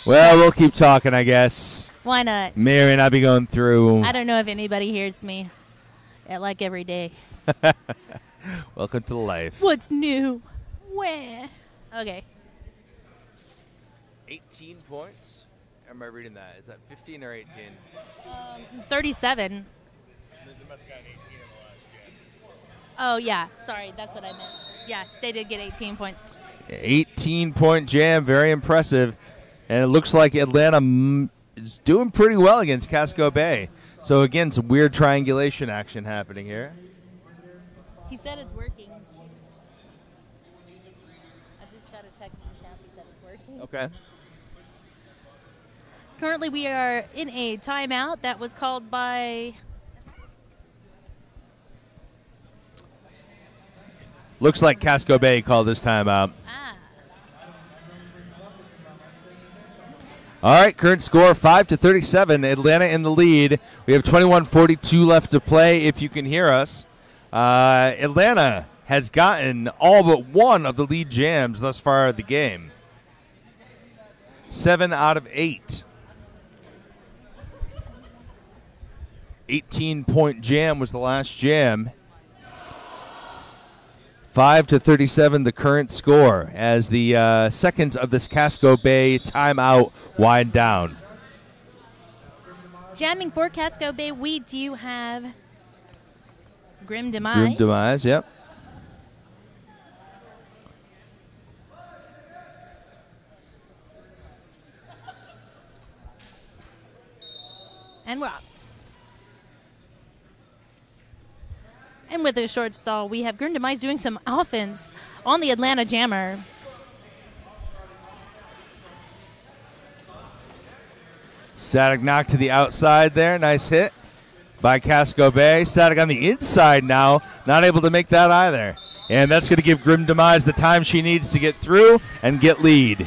Well, we'll keep talking, I guess. Why not? May or may not be going through. I don't know if anybody hears me like every day. Welcome to life. What's new? Where? Okay. 18 points? Am I reading that? Is that 15 or 18? 37. They must have gotten 18 in the last game. Oh, yeah. Sorry, that's what I meant. Yeah, they did get 18 points. 18-point jam, very impressive. And it looks like Atlanta is doing pretty well against Casco Bay. So, again, some weird triangulation action happening here. He said it's working. I just got a text from Champ. He said it's working. Okay. Currently, we are in a timeout that was called by... Looks like Casco Bay called this timeout. All right, current score 5-37. Atlanta in the lead. We have 21:42 left to play. If you can hear us, Atlanta has gotten all but one of the lead jams thus far of the game. 7 out of 8. 18-point jam was the last jam. 5-37, the current score as the seconds of this Casco Bay timeout wind down. Jamming for Casco Bay, we do have Grim Demise. Grim Demise, yep. And we're off. And with a short stall, we have Grim Demise doing some offense on the Atlanta Jammer. Static knock to the outside there. Nice hit by Casco Bay. Static on the inside now. Not able to make that either. And that's going to give Grim Demise the time she needs to get through and get lead.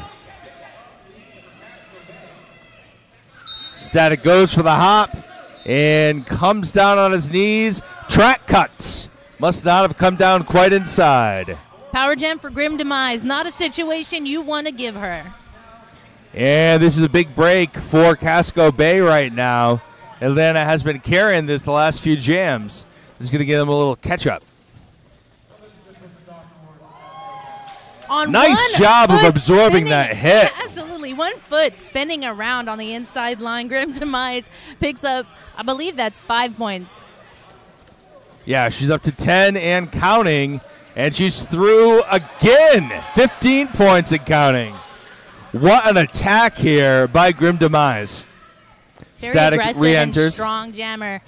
Static goes for the hop and comes down on his knees. Track cut. Must not have come down quite inside. Power jam for Grim Demise. Not a situation you want to give her. And this is a big break for Casco Bay right now. Atlanta has been carrying this the last few jams. This is going to give them a little catch-up. Nice job of absorbing that hit. Absolutely. 1 foot spinning around on the inside line. Grim Demise picks up, I believe that's 5 points. Yeah, she's up to 10 and counting. And she's through again. 15 points and counting. What an attack here by Grim Demise. Very Static aggressive re-enters. and strong jammer.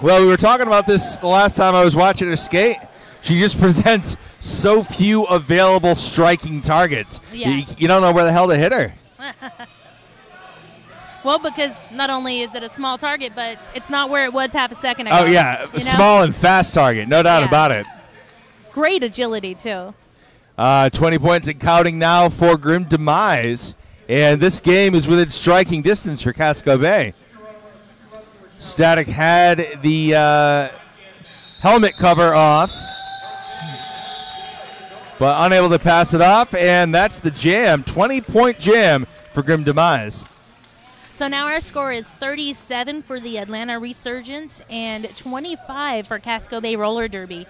Well, we were talking about this the last time I was watching her skate. She just presents so few available striking targets. Yes. You don't know where the hell to hit her. Well, because not only is it a small target, but it's not where it was half a second ago. Oh, yeah. Small and fast target. No doubt about it. Great agility, too. 20 points and counting now for Grim Demise. And this game is within striking distance for Casco Bay. Static had the helmet cover off, but unable to pass it off. And that's the jam. 20-point jam for Grim Demise. So now our score is 37 for the Atlanta Resurgence and 25 for Casco Bay Roller Derby.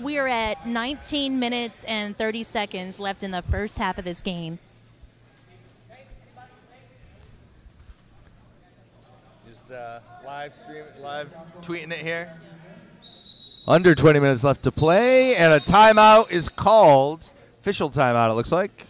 We are at 19 minutes and 30 seconds left in the first half of this game. Just live tweeting it here. Under 20 minutes left to play, and a timeout is called. Official timeout, it looks like.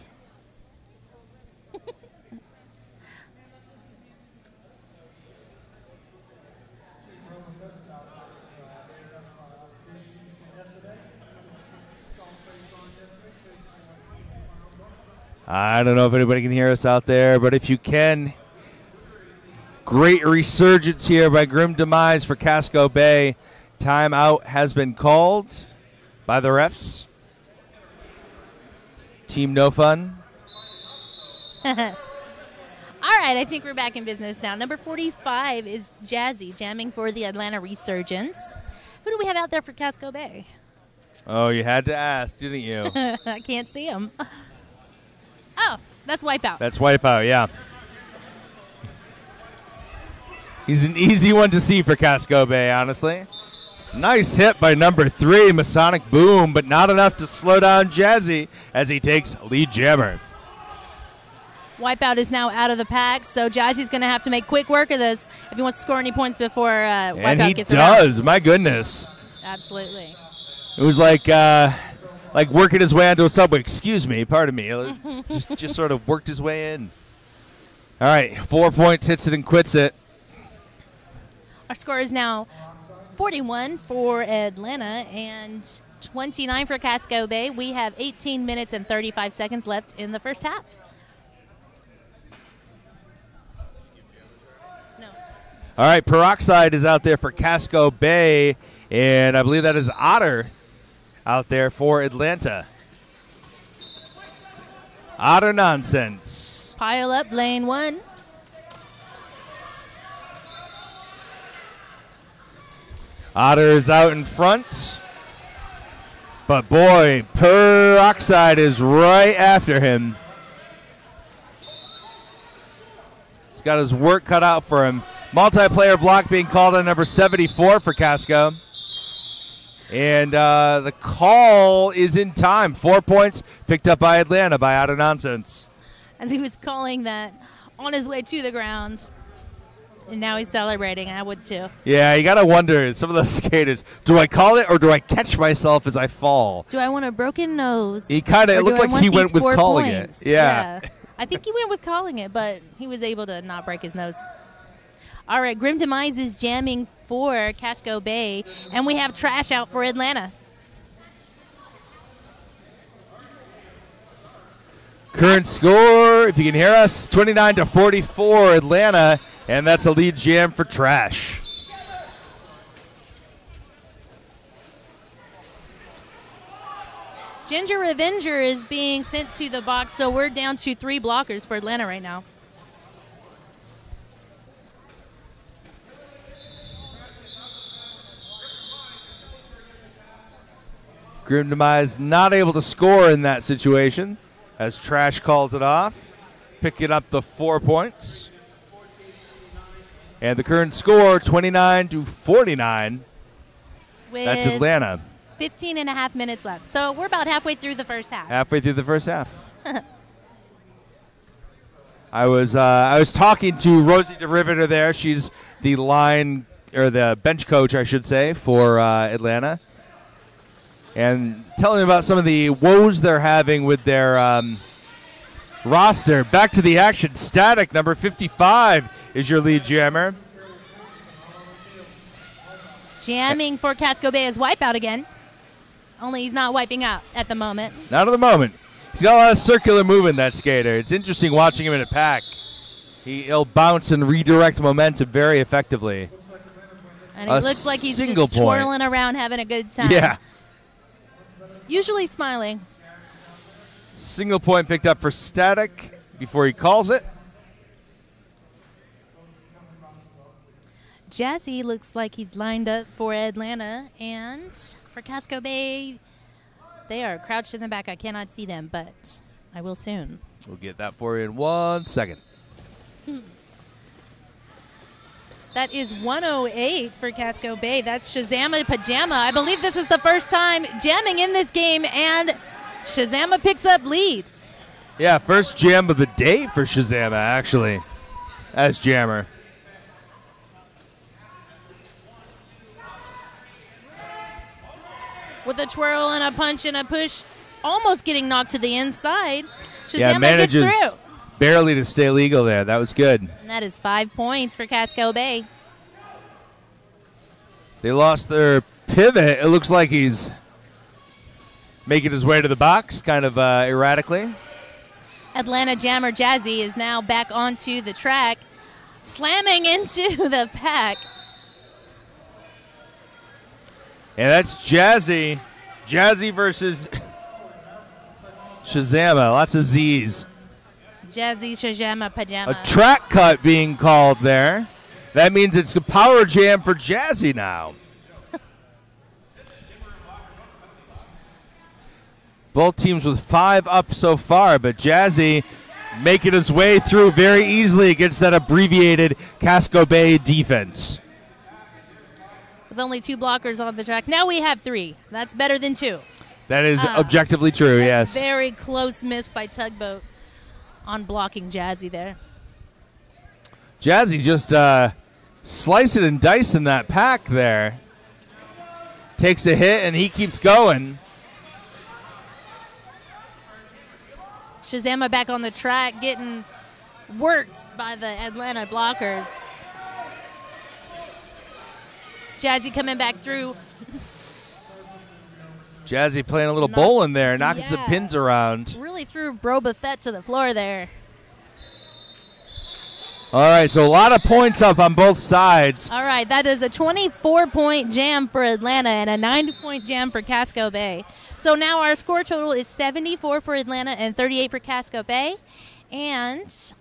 I don't know if anybody can hear us out there, but if you can, great resurgence here by Grim Demise for Casco Bay. Timeout has been called by the refs. Team No Fun. All right, I think we're back in business now. Number 45 is Jazzy, jamming for the Atlanta Resurgence. Who do we have out there for Casco Bay? Oh, you had to ask, didn't you? I can't see him. Oh, that's Wipeout. That's Wipeout, yeah. He's an easy one to see for Casco Bay, honestly. Nice hit by number 3, Masonic Boom, but not enough to slow down Jazzy as he takes lead jammer. Wipeout is now out of the pack, so Jazzy's going to have to make quick work of this if he wants to score any points before Wipeout gets around. And he does, my goodness. Absolutely. It was like working his way onto a subway. Excuse me, pardon me. just sort of worked his way in. All right, 4 points, hits it and quits it. Our score is now 41 for Atlanta and 29 for Casco Bay. We have 18 minutes and 35 seconds left in the first half. No. All right, Peroxide is out there for Casco Bay, and I believe that is Otter out there for Atlanta. Otter nonsense. Pile up, lane 1. Otter is out in front. But boy, Peroxide is right after him. He's got his work cut out for him. Multiplayer block being called on number 74 for Casco. And the call is in time. 4 points picked up by Atlanta by Otter Nonsense. As he was calling that on his way to the ground. And now he's celebrating. I would too. Yeah, you got to wonder, some of those skaters, do I call it or do I catch myself as I fall? Do I want a broken nose? He kind of, it looked like he went with calling points? it. Yeah. I think he went with calling it, but he was able to not break his nose. All right, Grim Demise is jamming for Casco Bay, and we have trash out for Atlanta. Current score, if you can hear us, 29-44 Atlanta, and that's a lead jam for trash. Ginger Revenger is being sent to the box, so we're down to 3 blockers for Atlanta right now. Grim Demise not able to score in that situation as Trash calls it off, picking up the 4 points. And the current score, 29-49. That's Atlanta. 15 and a half minutes left. So we're about halfway through the first half. Halfway through the first half. I was talking to Rosie DeRiveter there. She's the line, or the bench coach, I should say, for Atlanta. And telling me about some of the woes they're having with their roster. Back to the action. Static, number 55, is your lead jammer. Jamming for Casco Bay is Wipeout again. Only he's not wiping out at the moment. Not at the moment. He's got a lot of circular movement, that skater. It's interesting watching him in a pack. He'll bounce and redirect momentum very effectively. And he looks like he's just twirling around having a good time. Yeah. Usually smiling. Single point picked up for Static before he calls it. Jazzy looks like he's lined up for Atlanta, and for Casco Bay, they are crouched in the back. I cannot see them, but I will soon. We'll get that for you in 1 second. That is 108 for Casco Bay. That's Shazama Pajama. I believe this is the first time jamming in this game, and Shazama picks up lead. Yeah, first jam of the day for Shazama, actually, as jammer. With a twirl and a punch and a push, almost getting knocked to the inside. Yeah, Shazama manages gets through. Barely to stay legal there. That was good. And that is 5 points for Casco Bay. They lost their pivot. It looks like he's making his way to the box kind of erratically. Atlanta jammer Jazzy is now back onto the track, slamming into the pack. And that's Jazzy. Jazzy versus Shazama. Lots of Z's. Jazzy Shazama Pajama. A track cut being called there. That means it's a power jam for Jazzy now. Both teams with 5 up so far, but Jazzy making his way through very easily against that abbreviated Casco Bay defense. With only 2 blockers on the track. Now we have 3. That's better than 2. That is objectively true, yes. Very close miss by Tugboat on blocking Jazzy there. Jazzy just slicing and dicing that pack there. Takes a hit, and he keeps going. Shazama back on the track, getting worked by the Atlanta blockers. Jazzy coming back through. Jazzy playing a little bowling there, knocking some pins around. Really threw Bro Buffett to the floor there. All right, so a lot of points up on both sides. All right, that is a 24-point jam for Atlanta and a 9-point jam for Casco Bay. So now our score total is 74 for Atlanta and 38 for Casco Bay. And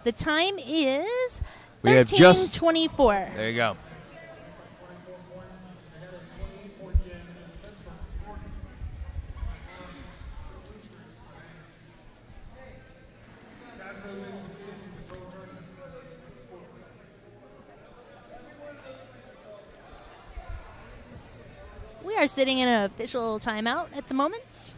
the time is 13:24. There you go. We are sitting in an official timeout at the moment.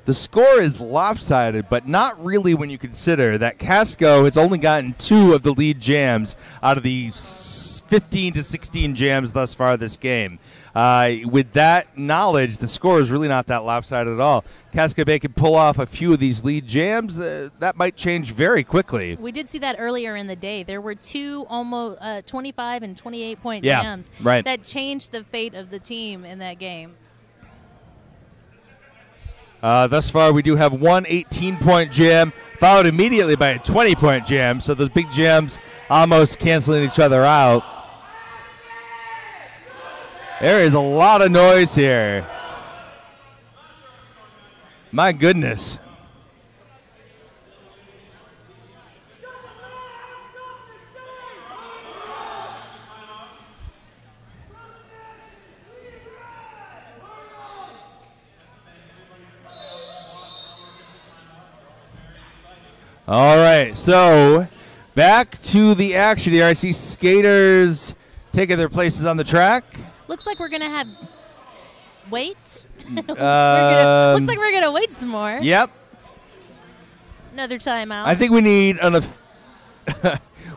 The score is lopsided, but not really when you consider that Casco has only gotten 2 of the lead jams out of the 15 to 16 jams thus far this game. With that knowledge, the score is really not that lopsided at all. Casco Bay could pull off a few of these lead jams. That might change very quickly. We did see that earlier in the day. There were 2 almost 25 and 28-point jams that changed the fate of the team in that game. Thus far, we do have one 18-point jam, followed immediately by a 20-point jam, so those big jams almost canceling each other out. There is a lot of noise here. My goodness. All right, so back to the action here. I see skaters taking their places on the track. Looks like we're going to have wait. Looks like we're going to wait some more. Yep. Another timeout. I think we need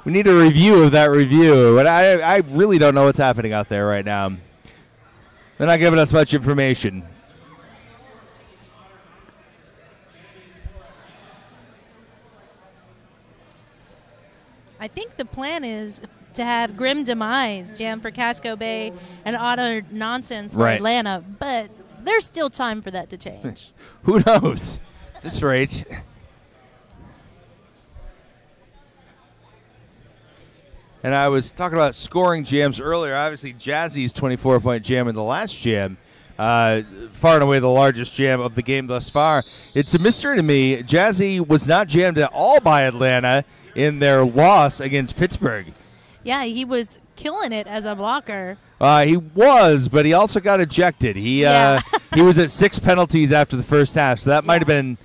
we need a review of that review, but I really don't know what's happening out there right now. They're not giving us much information. I think the plan is to have Grim Demise jam for Casco Bay and Auto Nonsense for Atlanta, but there's still time for that to change. Who knows? At this rate. And I was talking about scoring jams earlier. Obviously, Jazzy's 24-point jam in the last jam, far and away the largest jam of the game thus far. It's a mystery to me. Jazzy was not jammed at all by Atlanta in their loss against Pittsburgh. Yeah, he was killing it as a blocker. He was, but he also got ejected. He was at 6 penalties after the first half, so that might have been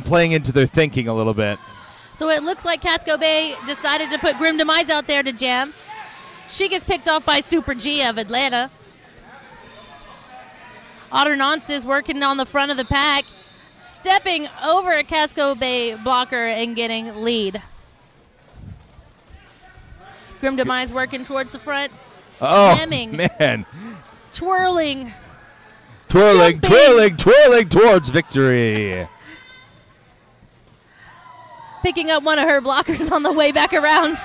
playing into their thinking a little bit. So it looks like Casco Bay decided to put Grim Demise out there to jam. She gets picked off by Super G of Atlanta. Otternance is working on the front of the pack, stepping over a Casco Bay blocker and getting lead. Grim Demise working towards the front, slamming, twirling towards victory. Picking up one of her blockers on the way back around.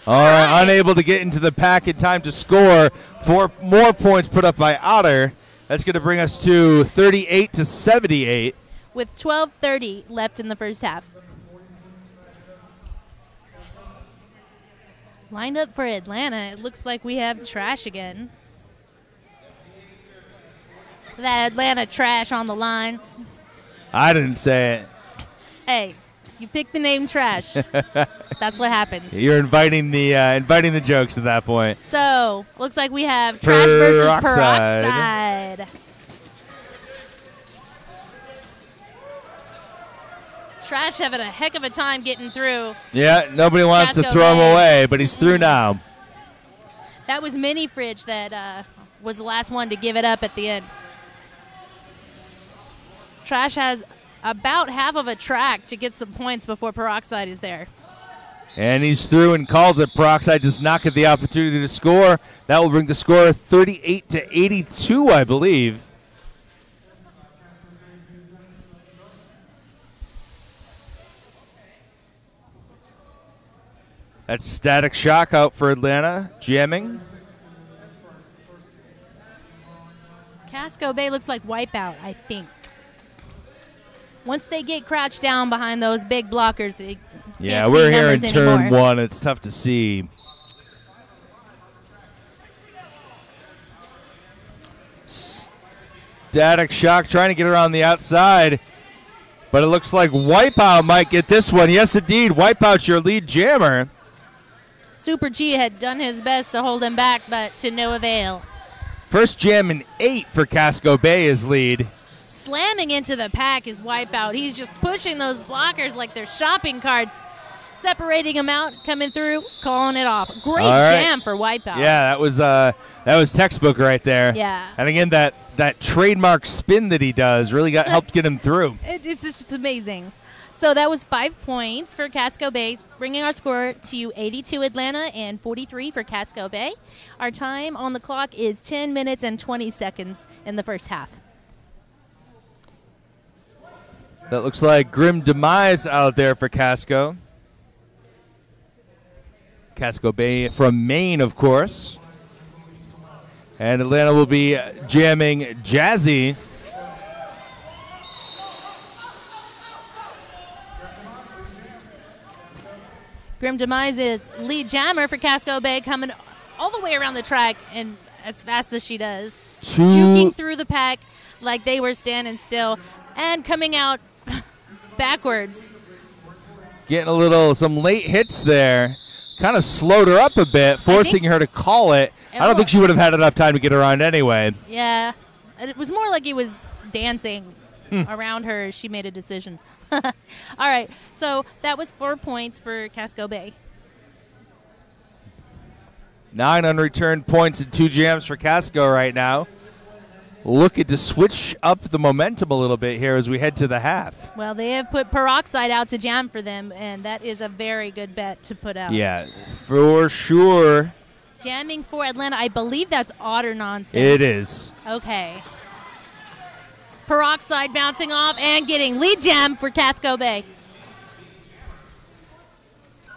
All right, unable to get into the pack in time to score. 4 more points put up by Otter. That's going to bring us to 38-78. With 12:30 left in the first half. Lined up for Atlanta, it looks like we have Trash again. That Atlanta Trash on the line. I didn't say it. Hey, you picked the name Trash. That's what happens. You're inviting the jokes at that point. So, looks like we have Trash versus Peroxide. Trash having a heck of a time getting through. Yeah, nobody wants to Casco throw him Bay. away, but he's through now. That was Mini Fridge that was the last one to give it up at the end. Trash has about half of a track to get some points before Peroxide is there. And he's through and calls it. Peroxide does not get the opportunity to score. That will bring the score 38-82, I believe. That's Static Shock out for Atlanta, jamming. Casco Bay looks like Wipeout, I think. Once they get crouched down behind those big blockers, it Yeah, can't we're see here in numbers turn anymore. one. It's tough to see. Static Shock trying to get around the outside, but it looks like Wipeout might get this one. Yes, indeed. Wipeout's your lead jammer. Super G had done his best to hold him back, but to no avail. First jam in 8 for Casco Bay is lead. Slamming into the pack is Wipeout. He's just pushing those blockers like they're shopping carts, separating them out, coming through, calling it off. Great All right. jam for Wipeout. Yeah, that was textbook right there. Yeah. And again, that trademark spin that he does really helped get him through. It's just amazing. So that was 5 points for Casco Bay, bringing our score to 82 Atlanta and 43 for Casco Bay. Our time on the clock is 10 minutes and 20 seconds in the first half. That looks like Grim Demise out there for Casco. Casco Bay from Maine, of course. And Atlanta will be jamming Jazzy. Grim Demise is lead jammer for Casco Bay, coming all the way around the track and as fast as she does. Juking through the pack like they were standing still and coming out backwards. Getting some late hits there. Kind of slowed her up a bit, forcing her to call it. I don't think she would have had enough time to get around anyway. Yeah. It was more like he was dancing around her as she made a decision. All right. So that was 4 points for Casco Bay. 9 unreturned points and 2 jams for Casco right now. Looking to switch up the momentum a little bit here as we head to the half. Well, they have put Peroxide out to jam for them, and that is a very good bet to put out. Yeah, for sure. Jamming for Atlanta, I believe that's Otter Nonsense. It is. Okay. Peroxide bouncing off and getting lead jam for Casco Bay.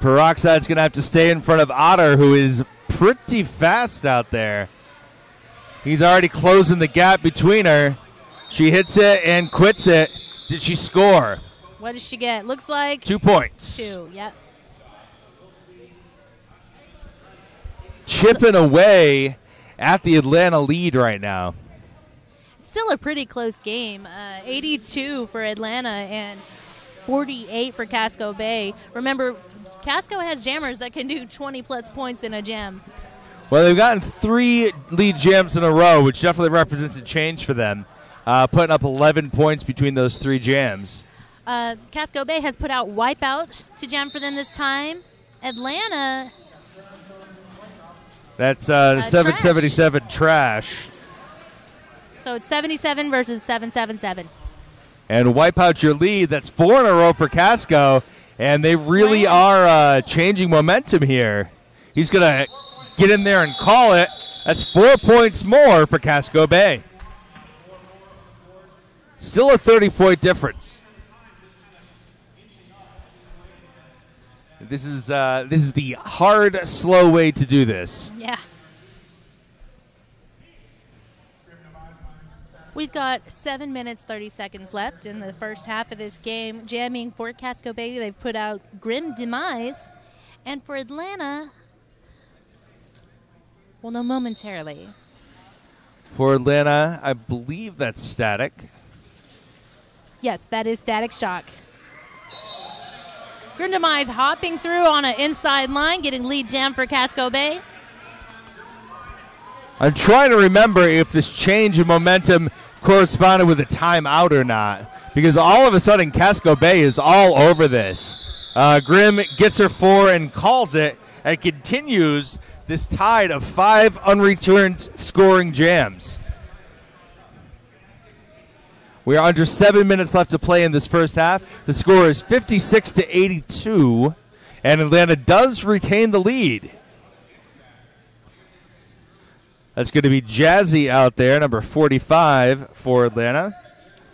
Peroxide's going to have to stay in front of Otter, who is pretty fast out there. He's already closing the gap between her. She hits it and quits it. Did she score? What does she get? Looks like 2 points. 2, yep. Chipping away at the Atlanta lead right now. Still a pretty close game. 82 for Atlanta and 48 for Casco Bay. Remember, Casco has jammers that can do 20-plus points in a jam. Well, they've gotten 3 lead jams in a row, which definitely represents a change for them, putting up 11 points between those 3 jams. Casco Bay has put out Wipeout to jam for them this time. Atlanta. That's 777 trash. So it's 77 versus 777. And Wipeout your lead. That's 4 in a row for Casco, and they really are changing momentum here. He's going to get in there and call it. That's 4 points more for Casco Bay. Still a 30-point difference. This is the hard, slow way to do this. Yeah. We've got 7 minutes, 30 seconds left in the first half of this game. Jamming for Casco Bay, they've put out Grim Demise. And for Atlanta, we'll know momentarily. For Atlanta, I believe that's Static. Yes, that is Static Shock. Grim Demise hopping through on an inside line, getting lead jam for Casco Bay. I'm trying to remember if this change in momentum corresponded with a timeout or not. because all of a sudden Casco Bay is all over this. Grimm gets her 4 and calls it, and continues this tide of 5 unreturned scoring jams. We are under 7 minutes left to play in this first half. The score is 56-82, and Atlanta does retain the lead. That's going to be Jazzy out there, number 45 for Atlanta.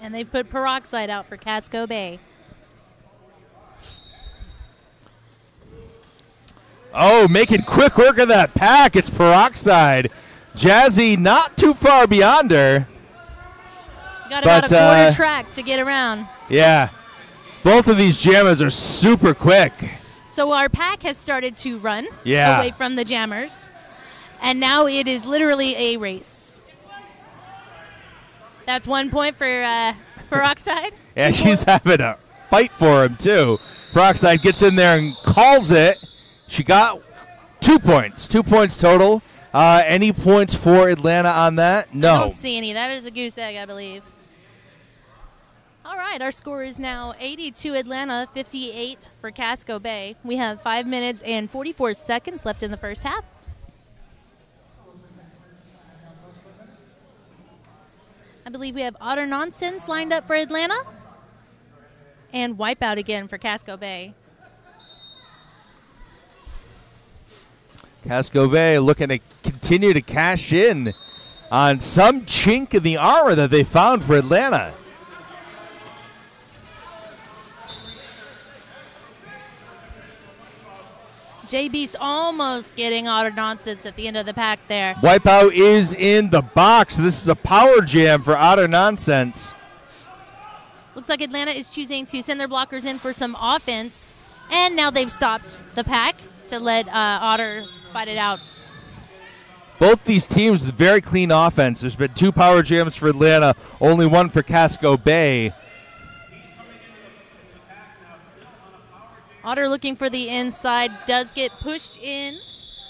And they put Peroxide out for Casco Bay. Oh, making quick work of that pack. It's Peroxide. Jazzy not too far beyond her. Got about a quarter track to get around. Yeah. Both of these jammers are super quick. So our pack has started to run Yeah. away from the jammers. And now it is literally a race. That's 1 point for Peroxide. Yeah, she's having a fight for him, too. Peroxide gets in there and calls it. She got 2 points. 2 points total. Any points for Atlanta on that? No. I don't see any. That is a goose egg, I believe. All right, our score is now 82 Atlanta, 58 for Casco Bay. We have 5 minutes and 44 seconds left in the first half. I believe we have Otter Nonsense lined up for Atlanta. And Wipeout again for Casco Bay. Casco Bay looking to continue to cash in on some chink in the armor that they found for Atlanta. J-Beast almost getting Otter Nonsense at the end of the pack there. Wipeout is in the box. This is a power jam for Otter Nonsense. Looks like Atlanta is choosing to send their blockers in for some offense. And now they've stopped the pack to let Otter fight it out. Both these teams with very clean offense. There's been 2 power jams for Atlanta, only 1 for Casco Bay. Otter looking for the inside, does get pushed in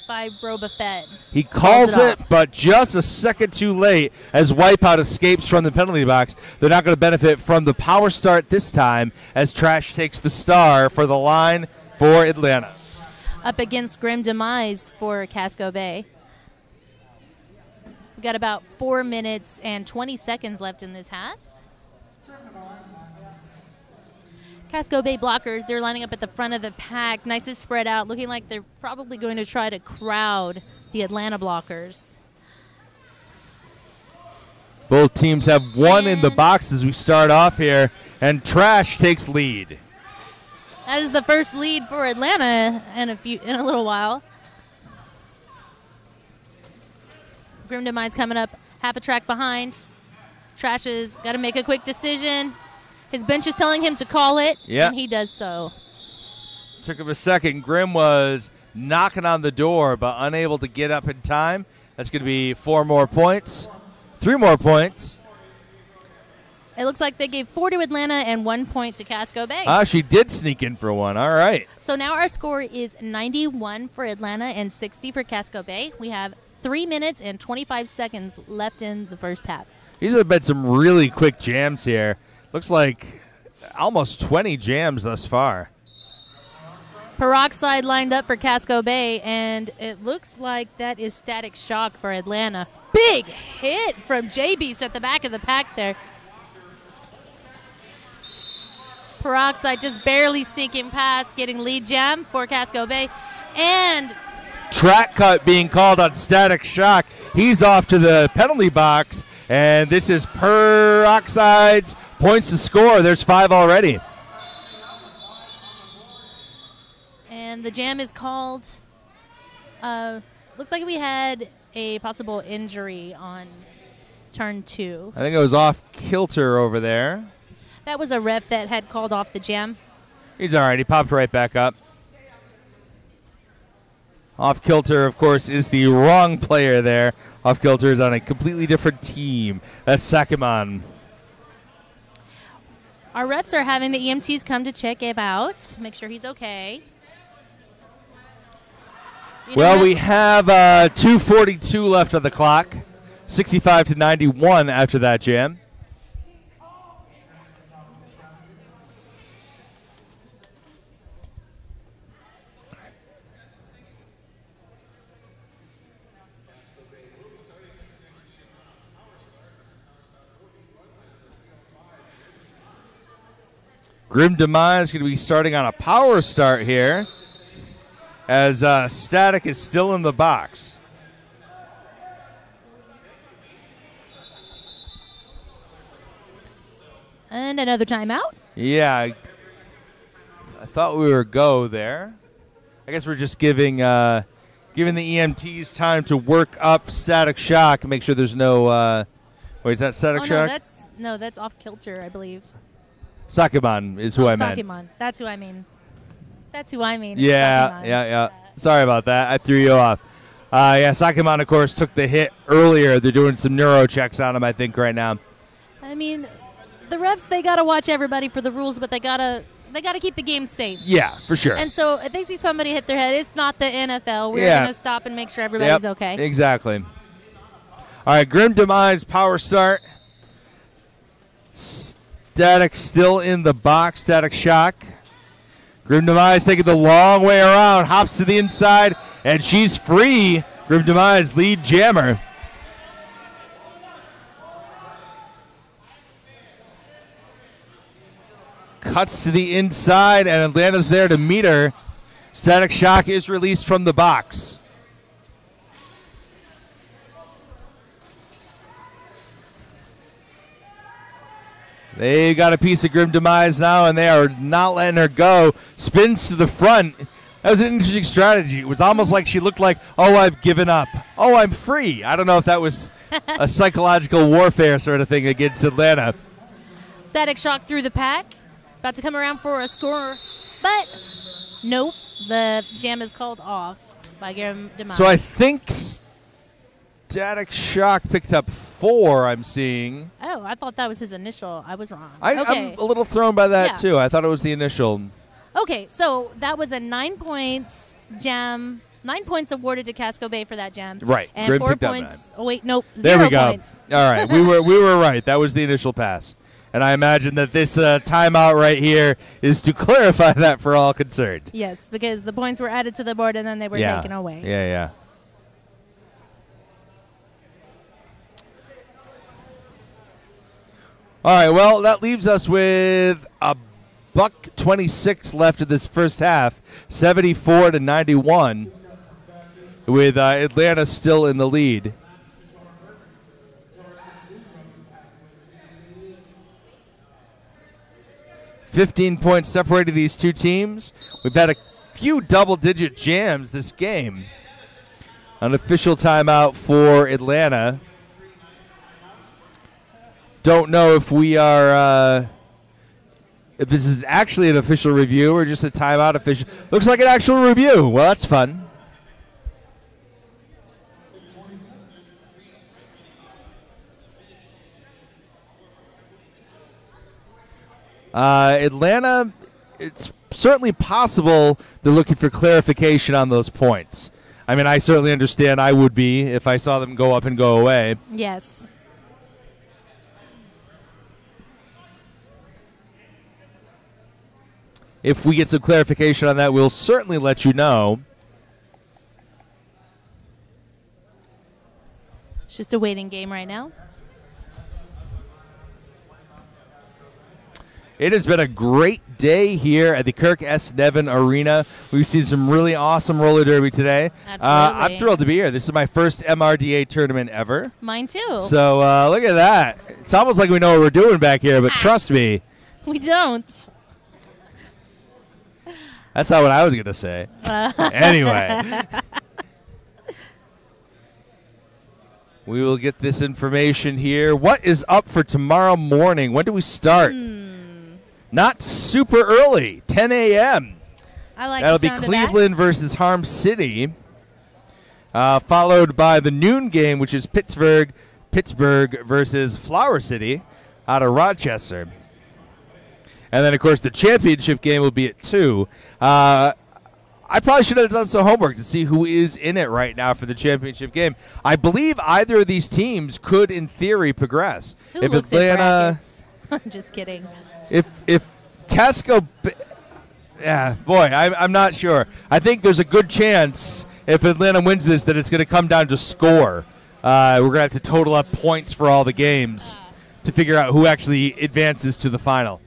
by Boba Fett. He calls it, off. but just a second too late as Wipeout escapes from the penalty box. They're not going to benefit from the power start this time as Trash takes the star for the line for Atlanta. Up against Grim Demise for Casco Bay. We got about 4 minutes and 20 seconds left in this half. Casco Bay blockers, they're lining up at the front of the pack. Nice and spread out, looking like they're probably going to try to crowd the Atlanta blockers. Both teams have 1 in the box as we start off here, and Trash takes lead. That is the first lead for Atlanta in a little while. Grim Demise coming up half a track behind. Trash has got to make a quick decision. His bench is telling him to call it, Yeah. and he does so. Took him a second. Grim was knocking on the door, but unable to get up in time. That's going to be 4 more points. 3 more points. It looks like they gave 4 to Atlanta and 1 point to Casco Bay. She did sneak in for 1. All right. So now our score is 91 for Atlanta and 60 for Casco Bay. We have 3 minutes and 25 seconds left in the first half. These have been some really quick jams here. Looks like almost 20 jams thus far. Peroxide lined up for Casco Bay, and it looks like that is Static Shock for Atlanta. Big hit from J-Beast at the back of the pack there. Peroxide just barely sneaking past, getting lead jam for Casco Bay. And Track cut being called on Static Shock. He's off to the penalty box, and this is Peroxide's points to score. There's 5 already. And the jam is called. Looks like we had a possible injury on turn 2. I think it was off kilter over there. That was a ref that had called off the jam. He's all right. He popped right back up. Off kilter, of course, is the wrong player there. Off kilter is on a completely different team. That's Sakimon. Our refs are having the EMTs come to check him out, make sure he's okay. Well, we have 2:42 left on the clock. 65-91 after that jam. Grim Demise going to be starting on a power start here as Static is still in the box. And another timeout. Yeah, I thought we were go there. I guess we're just giving the EMTs time to work up Static Shock and make sure there's no. Wait, is that Static Shock? That's off kilter, I believe. Sakimon is who I meant. Sakimon. That's who I mean. That's who I mean. Yeah, Sakimon. yeah. Sorry about that. I threw you off. Sakimon, of course, took the hit earlier. They're doing some neuro checks on him, I think, right now. I mean, the refs, they got to watch everybody for the rules, but they got to keep the game safe. Yeah, for sure. And so if they see somebody hit their head, it's not the NFL. We're going to stop and make sure everybody's okay. Exactly. All right, Grim Demise power start. Static still in the box. Static Shock. Grim Demise taking the long way around. Hops to the inside, and she's free. Grim Demise, lead jammer. Cuts to the inside, and Atlanta's there to meet her. Static Shock is released from the box. They got a piece of Grim Demise now, and they are not letting her go. Spins to the front. That was an interesting strategy. It was almost like she looked like, oh, I've given up. Oh, I'm free. I don't know if that was a psychological warfare sort of thing against Atlanta. Static Shock through the pack. About to come around for a score. But, nope. The jam is called off by Grim Demise. So I think Static Shock picked up 4, I'm seeing. Oh, I thought that was his initial. I was wrong. I'm a little thrown by that, too. I thought it was the initial. Okay, so that was a 9-point jam. 9 points awarded to Casco Bay for that jam. Right. And Grim 4 picked up points. 9. Oh, wait, nope. There 0 we go. points. All right. We were right. That was the initial pass. And I imagine that this timeout right here is to clarify that for all concerned. Yes, because the points were added to the board and then they were taken away. Yeah. All right, well, that leaves us with a $1.26 left in this first half, 74-91, with Atlanta still in the lead. $15 points separated these two teams. We've had a few double-digit jams this game. An official timeout for Atlanta. Don't know if we are, if this is actually an official review or just a timeout official. Looks like an actual review. Well, that's fun. Atlanta, it's certainly possible they're looking for clarification on those points. I mean, I certainly understand I would be if I saw them go up and go away. Yes. If we get some clarification on that, we'll certainly let you know. It's just a waiting game right now. It has been a great day here at the Kirk S. Nevin Arena. We've seen some really awesome roller derby today. Absolutely. I'm thrilled to be here. This is my first MRDA tournament ever. Mine too. So look at that. It's almost like we know what we're doing back here, but trust me. We don't. That's not what I was going to say. Anyway. We will get this information here. What is up for tomorrow morning? When do we start? Not super early, 10 a.m. I like That'll the be sound Cleveland versus Harm City, followed by the noon game, which is Pittsburgh versus Flower City out of Rochester. And then, of course, the championship game will be at 2. I probably should have done some homework to see who is in it right now for the championship game. I believe either of these teams could, in theory, progress. Who If looks Atlanta, at brackets? Just kidding. If Casco, I'm not sure. I think there's a good chance if Atlanta wins this that it's going to come down to score. We're going to have to total up points for all the games to figure out who actually advances to the final.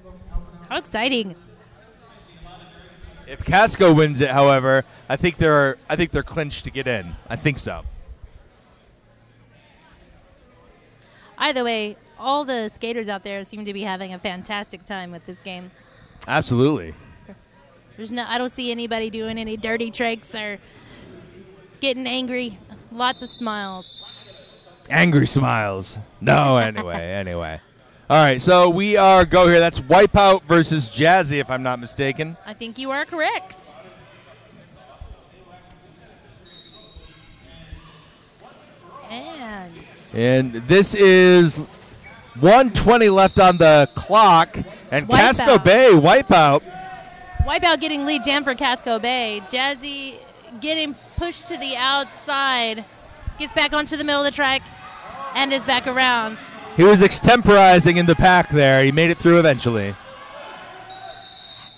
How exciting. If Casco wins it, however, I think they're clinched to get in. I think so. Either way, all the skaters out there seem to be having a fantastic time with this game. Absolutely. I don't see anybody doing any dirty tricks or getting angry. Lots of smiles. Angry smiles. No, anyway. All right, so we are go here. That's Wipeout versus Jazzy, if I'm not mistaken. I think you are correct. And this is 1:20 left on the clock. And Wipeout. Casco Bay, Wipeout. Wipeout getting lead jam for Casco Bay. Jazzy getting pushed to the outside. Gets back onto the middle of the track and is back around. He was extemporizing in the pack there. He made it through eventually.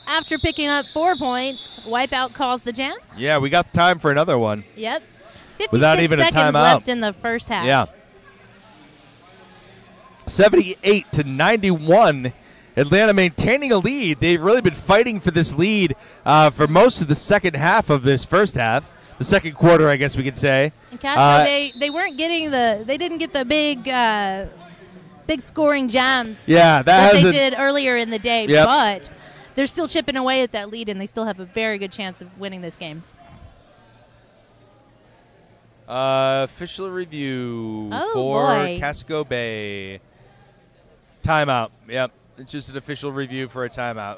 After picking up 4 points, Wipeout calls the jam. Yeah, we got time for another one. Yep. 56 Without even a seconds timeout. left in the first half. Yeah. 78-91. Atlanta maintaining a lead. They've really been fighting for this lead for most of the second half of this first half. The second quarter, I guess we could say. And Casco, they weren't getting they didn't get the big scoring jams. Yeah, that they did earlier in the day, Yep. but they're still chipping away at that lead, and they still have a very good chance of winning this game. Official review for boy. Casco Bay. Timeout. Yep, it's just an official review for a timeout.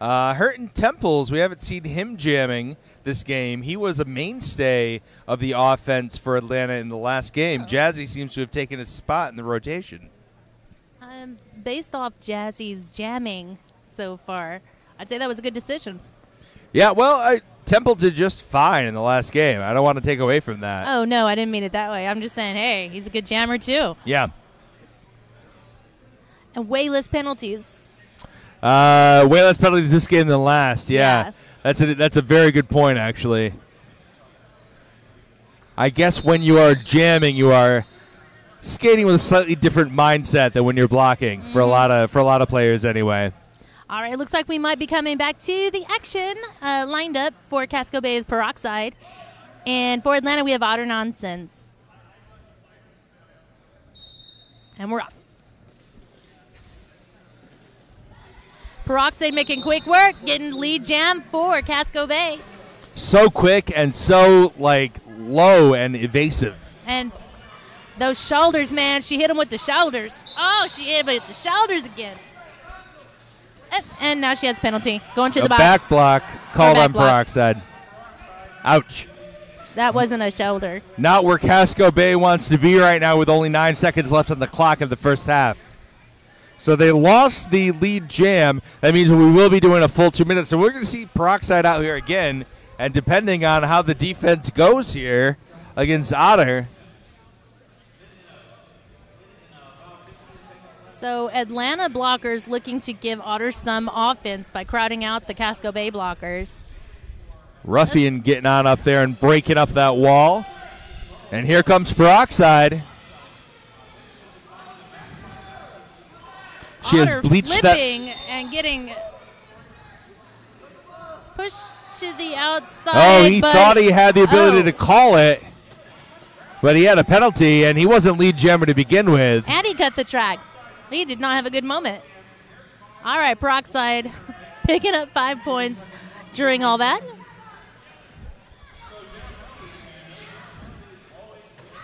Hurton Temples, we haven't seen him jamming this game. He was a mainstay of the offense for Atlanta in the last game. Jazzy seems to have taken a spot in the rotation. Based off Jazzy's jamming so far, I'd say that was a good decision. Yeah, well, Temple did just fine in the last game. I don't want to take away from that. Oh, no, I didn't mean it that way. I'm just saying, hey, he's a good jammer too. Yeah. And way less penalties. Way less penalties this game than last. Yeah. That's a very good point, actually. I guess when you are jamming, you are skating with a slightly different mindset than when you're blocking for a lot of players anyway. All right, looks like we might be coming back to the action. Lined up for Casco Bay is Peroxide. And for Atlanta, we have Otter Nonsense. And we're off. Peroxide making quick work, getting lead jam for Casco Bay. So quick and so, low and evasive. And those shoulders, man, she hit him with the shoulders. Oh, she hit him with the shoulders again. And now she has penalty. Going to the box. Back block called back on block. Peroxide. Ouch. That wasn't a shoulder. Not where Casco Bay wants to be right now with only 9 seconds left on the clock of the first half. So they lost the lead jam. That means we will be doing a full 2 minutes. So we're going to see Peroxide out here again. And depending on how the defense goes here against Otter. So Atlanta blockers looking to give Otter some offense by crowding out the Casco Bay blockers. Ruffian getting on up there and breaking up that wall. And here comes Peroxide. She Otter has bleached flipping that. and getting pushed to the outside. Oh, he thought he had the ability to call it. But he had a penalty, and he wasn't lead jammer to begin with. And he cut the track. He did not have a good moment. All right, Peroxide picking up 5 points during all that.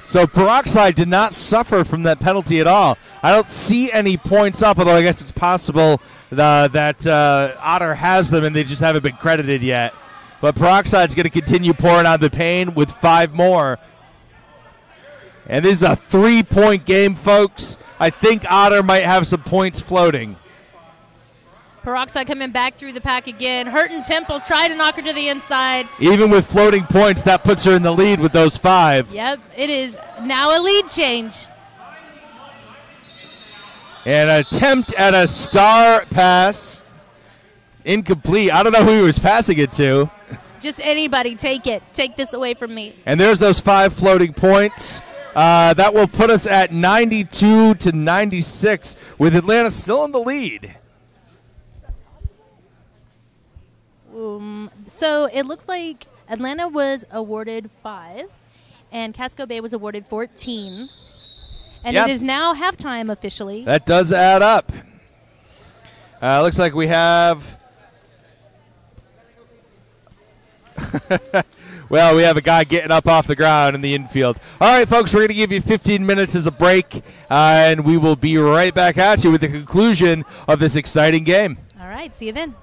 So Peroxide did not suffer from that penalty at all. I don't see any points up, although I guess it's possible that Otter has them and they just haven't been credited yet. But Peroxide's going to continue pouring on the pain with 5 more. And this is a 3-point game, folks. I think Otter might have some points floating. Peroxide coming back through the pack again. Hurton Temples trying to knock her to the inside. Even with floating points, that puts her in the lead with those 5. Yep, it is now a lead change. An attempt at a star pass. Incomplete. I don't know who he was passing it to. Just anybody, take it. Take this away from me. And there's those 5 floating points. That will put us at 92-96 with Atlanta still in the lead. So it looks like Atlanta was awarded 5, and Casco Bay was awarded 14. And Yep. it is now halftime officially. That does add up. Looks like we have... Well, we have a guy getting up off the ground in the infield. All right, folks, we're going to give you 15 minutes as a break, and we will be right back at you with the conclusion of this exciting game. All right, see you then.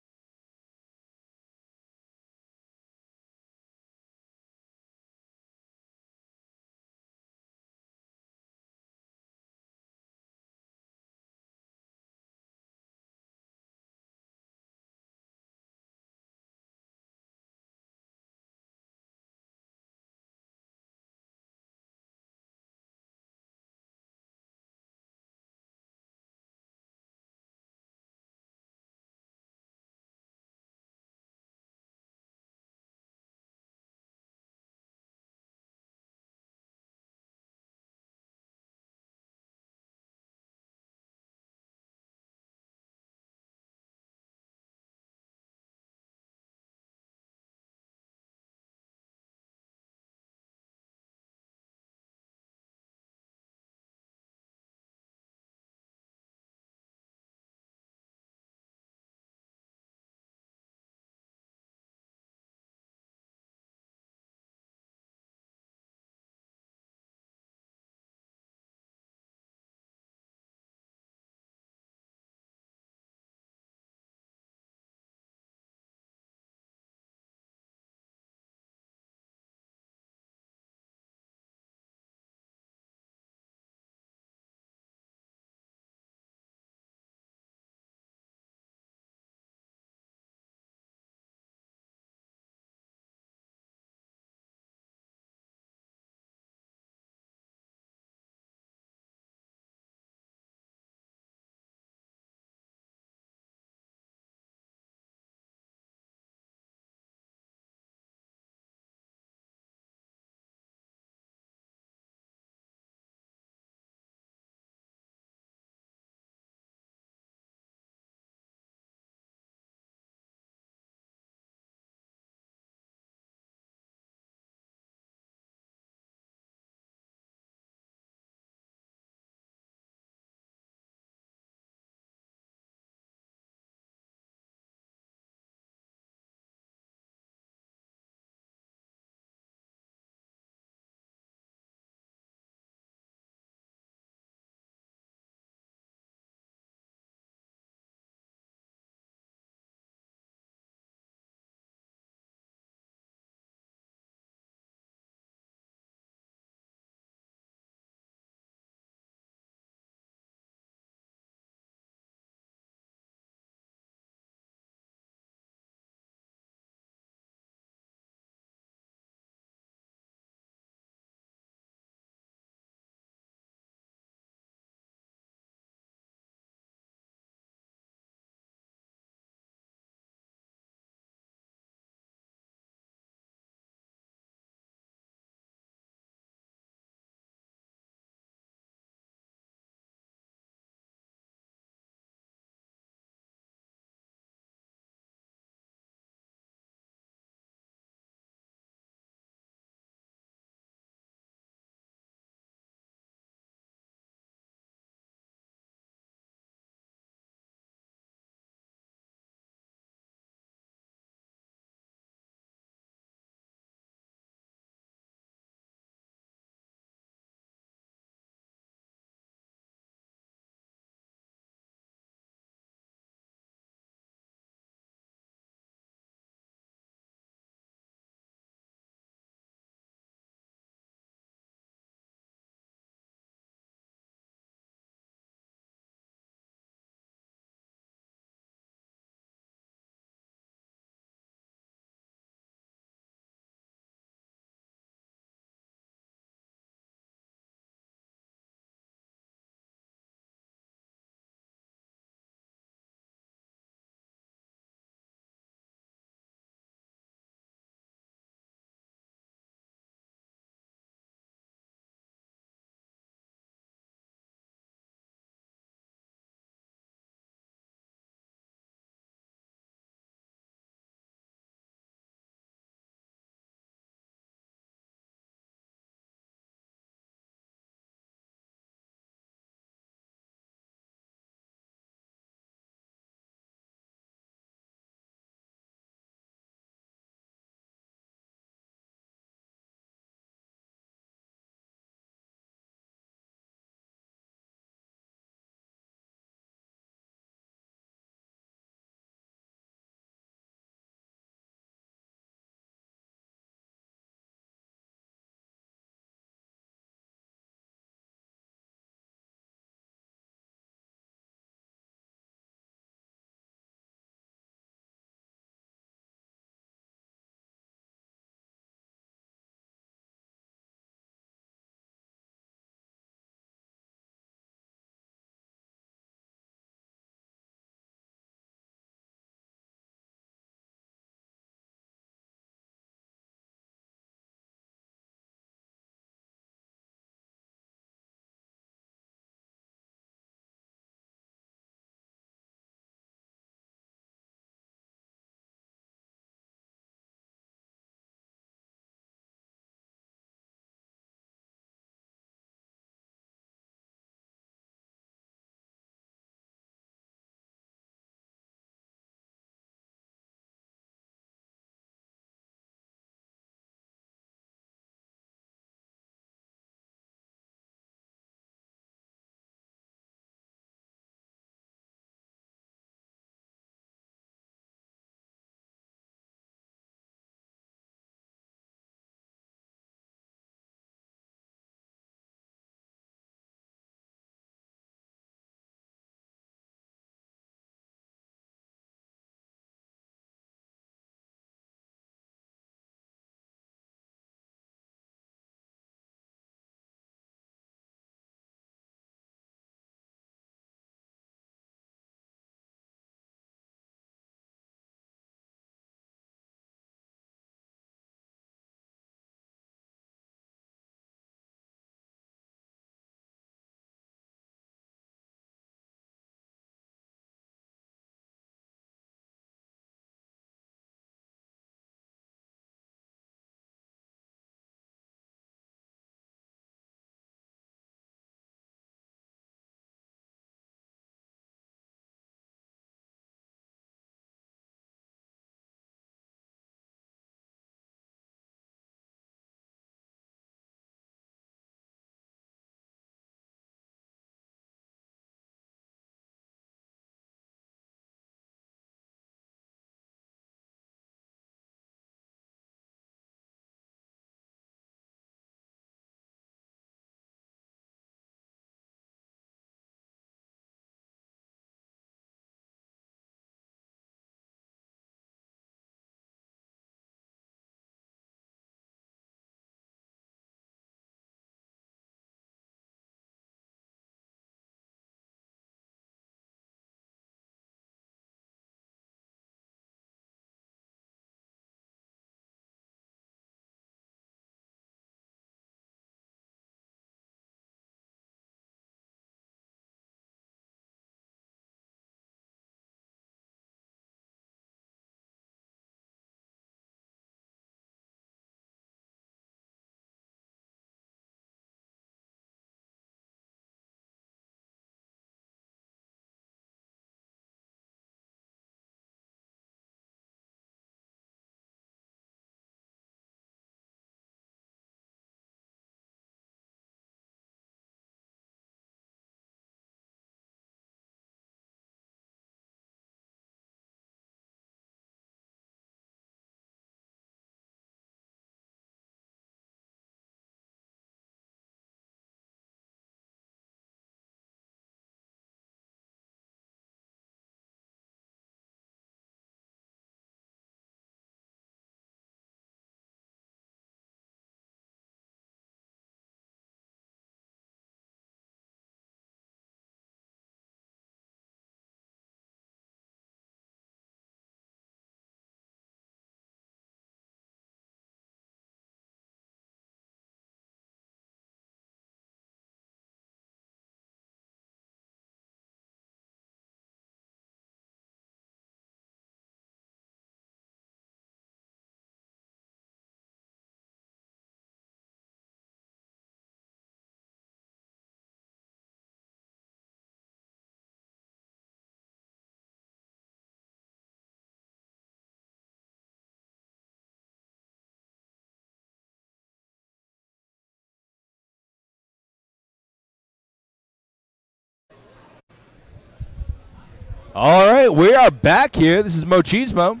All right, we are back here. This is Mochismo.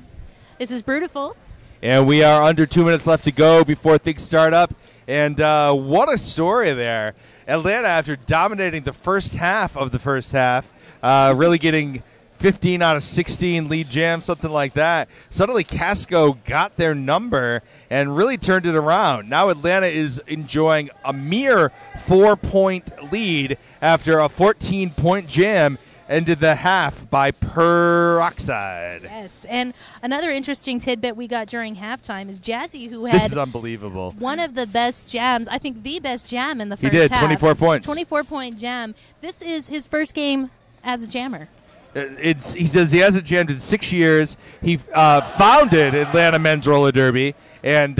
This is Brutiful. And we are under 2 minutes left to go before things start up. And what a story there. Atlanta, after dominating the first half of the first half, really getting 15 out of 16 lead jams, something like that. Suddenly Casco got their number and really turned it around. Now Atlanta is enjoying a mere 4-point lead after a 14-point jam ended the half by Peroxide. Yes, and another interesting tidbit we got during halftime is Jazzy, who had This is unbelievable. one of the best jams, I think the best jam in the first half. He did, 24 points. 24-point jam. This is his first game as a jammer. He says he hasn't jammed in 6 years. He founded Atlanta Men's Roller Derby, and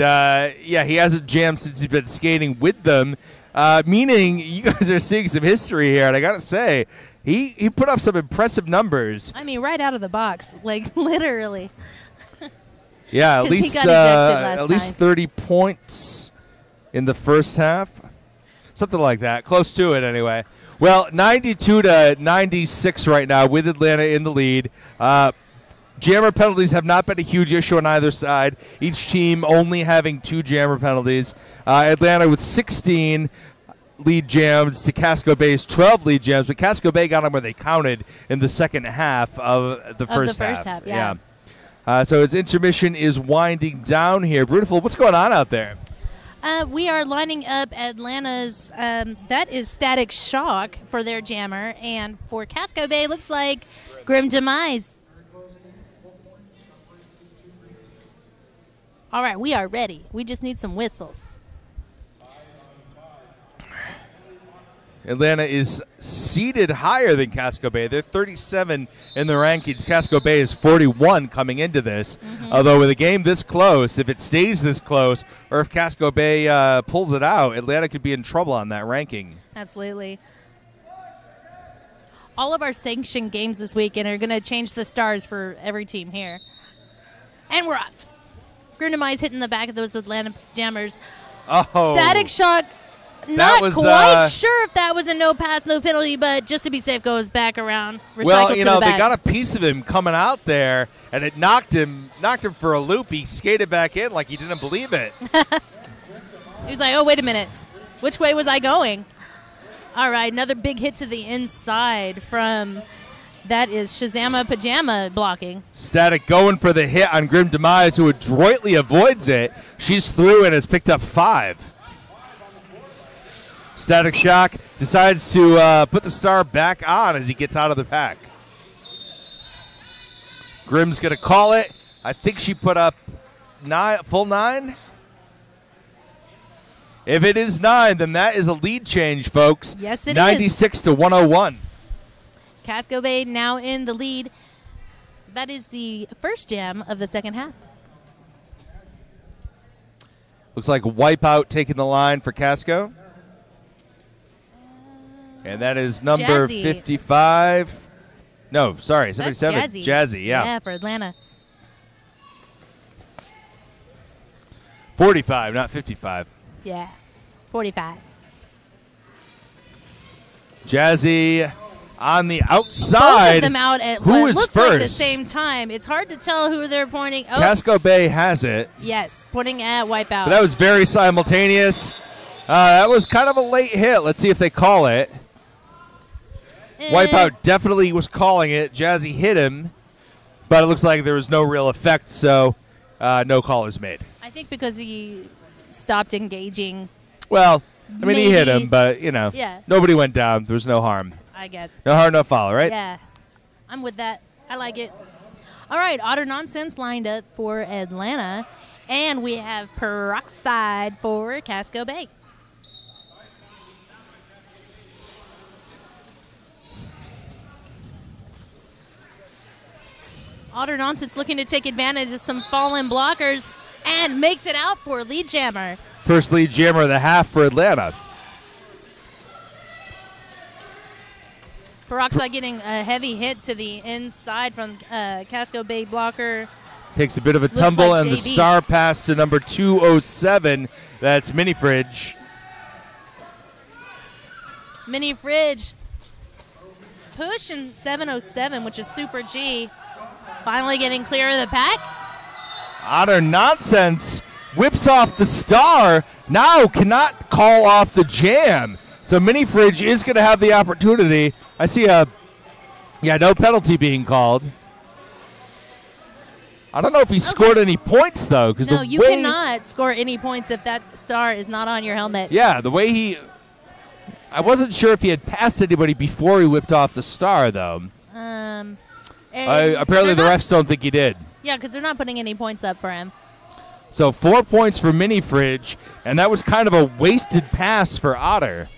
he hasn't jammed since he's been skating with them, meaning you guys are seeing some history here, and I got to say, he put up some impressive numbers. I mean, right out of the box, like literally. Yeah, 'Cause he got ejected last least time. 30 points in the first half, something like that, close to it anyway. Well, 92 to 96 right now with Atlanta in the lead. Jammer penalties have not been a huge issue on either side. Each team only having 2 jammer penalties. Atlanta with 16 lead jams to Casco Bay's 12 lead jams, but Casco Bay got them where they counted in the second half of the first half. Yeah. So his intermission is winding down here. Brutiful, what's going on out there? We are lining up Atlanta's, that is Static Shock for their jammer, and for Casco Bay, looks like Grim Demise. All right, we are ready. We just need some whistles. Atlanta is seated higher than Casco Bay. They're 37 in the rankings. Casco Bay is 41 coming into this. Although with a game this close, if it stays this close, or if Casco Bay pulls it out, Atlanta could be in trouble on that ranking. Absolutely. All of our sanctioned games this weekend are going to change the stars for every team here. And we're off. Grunnemey's hitting the back of those Atlanta jammers. Oh. Static Shock. Not quite sure if that was a no pass, no penalty, but just to be safe, goes back around. Well, to you the know, back. they got a piece of him coming out there, and it knocked him for a loop. He skated back in like he didn't believe it. He was like, oh, wait a minute. Which way was I going? All right, another big hit to the inside from, that is Shazama Pajama blocking. Static going for the hit on Grim Demise, who adroitly avoids it. She's through and has picked up 5. Static Shock decides to put the star back on as he gets out of the pack. Grim's going to call it. I think she put up full 9. If it is 9, then that is a lead change, folks. Yes, it is. 96 to 101. Casco Bay now in the lead. That is the first jam of the second half. Looks like Wipeout taking the line for Casco. And that is number Jazzy. 55. No, sorry, 77. That's Jazzy. Jazzy, yeah. Yeah, for Atlanta. 45, not 55. Yeah, 45. Jazzy on the Both outside. of them out at Who what is looks first? like the same time. It's hard to tell who they're pointing. Oh, Casco Bay has it. yes, pointing at Wipeout. But that was very simultaneous. That was kind of a late hit. Let's see if they call it. Wipeout definitely was calling it. Jazzy hit him, but it looks like there was no real effect, so no call is made. I think because he stopped engaging, Well, I mean, he hit Maybe. him, but, you know, Yeah. nobody went down. There was no harm. I guess. No harm, no foul, right? Yeah, I'm with that. I like it. All right, Otter Nonsense lined up for Atlanta, and we have Peroxide for Casco Bay. Otter Nonsense looking to take advantage of some fallen blockers and makes it out for lead jammer. First lead jammer of the half for Atlanta. Peroxide getting a heavy hit to the inside from Casco Bay blocker. Takes a bit of a Looks tumble, like and the Jay star Beast. pass to number 207. That's Mini Fridge. Mini Fridge pushing 707, which is Super G. Finally getting clear of the pack. Utter nonsense. Whips off the star. Now cannot call off the jam. So Mini Fridge is going to have the opportunity. I see no penalty being called. I don't know if he scored any points, though. No, you cannot score any points if that star is not on your helmet. Yeah, the way I wasn't sure if he had passed anybody before he whipped off the star, though. Apparently the refs don't think he did. Yeah, because they're not putting any points up for him. So 4 points for Mini Fridge, and that was kind of a wasted pass for Otter.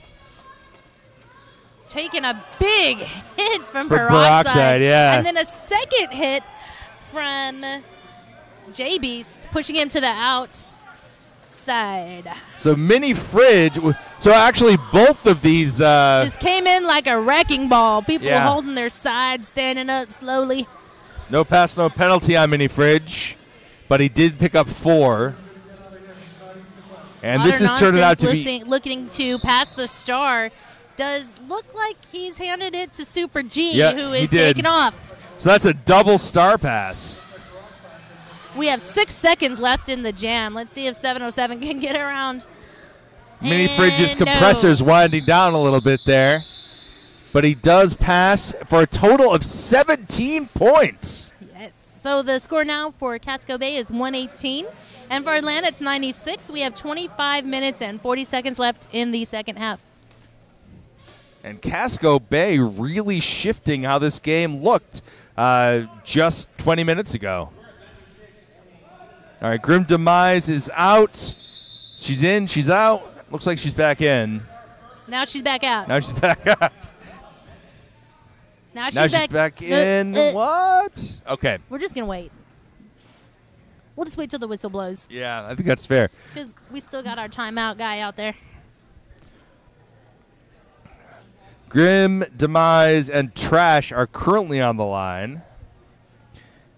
Taking a big hit from For Peroxide, yeah. And then a second hit from JB's, pushing him to the outside. So Mini Fridge, so actually both of these just came in like a wrecking ball. People were holding their sides, standing up slowly. No pass, no penalty on Mini Fridge, but he did pick up 4. And this is turning out to be looking to pass the star. Does look like he's handed it to Super G, who is taking off. So that's a double star pass. We have 6 seconds left in the jam. Let's see if 707 can get around. Mini Fridge's compressor's winding down a little bit there. But he does pass for a total of 17 points. Yes. So the score now for Casco Bay is 118. And for Atlanta, it's 96. We have 25 minutes and 40 seconds left in the second half. And Casco Bay really shifting how this game looked just 20 minutes ago. All right, Grim Demise is out. She's in, she's out. Looks like she's back in. Now she's back out. Now she's back out. Now she's back in. What? Okay. We're just going to wait. We'll just wait till the whistle blows. Yeah, I think that's fair. Because we still got our timeout guy out there. Grim, Demise, and Trash are currently on the line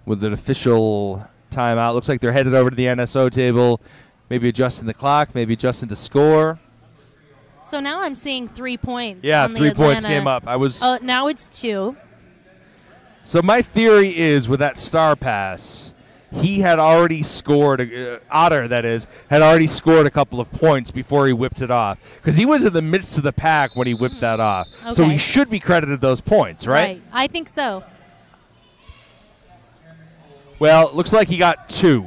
with an official timeout. Looks like they're headed over to the NSO table, maybe adjusting the clock, maybe adjusting the score. So now I'm seeing 3 points. Yeah, on the 3 points Atlanta. came up. Now it's 2. So my theory is with that star pass, he had already scored, Otter, that is, had already scored a couple of points before he whipped it off. Because he was in the midst of the pack when he whipped that off. Okay. So he should be credited those points, right? I think so. Well, it looks like he got 2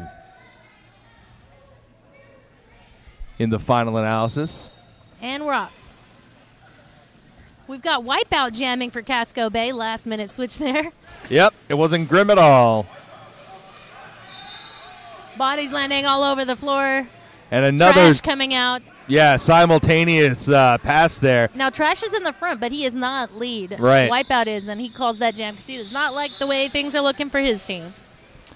in the final analysis. And we're off. We've got Wipeout jamming for Casco Bay. Last minute switch there. Yep, it wasn't Grim at all. Bodies landing all over the floor. And another Trash coming out. Yeah, simultaneous pass there. Now, Trash is in the front, but he is not lead. Right. Wipeout is, and he calls that jam because he does not like the way things are looking for his team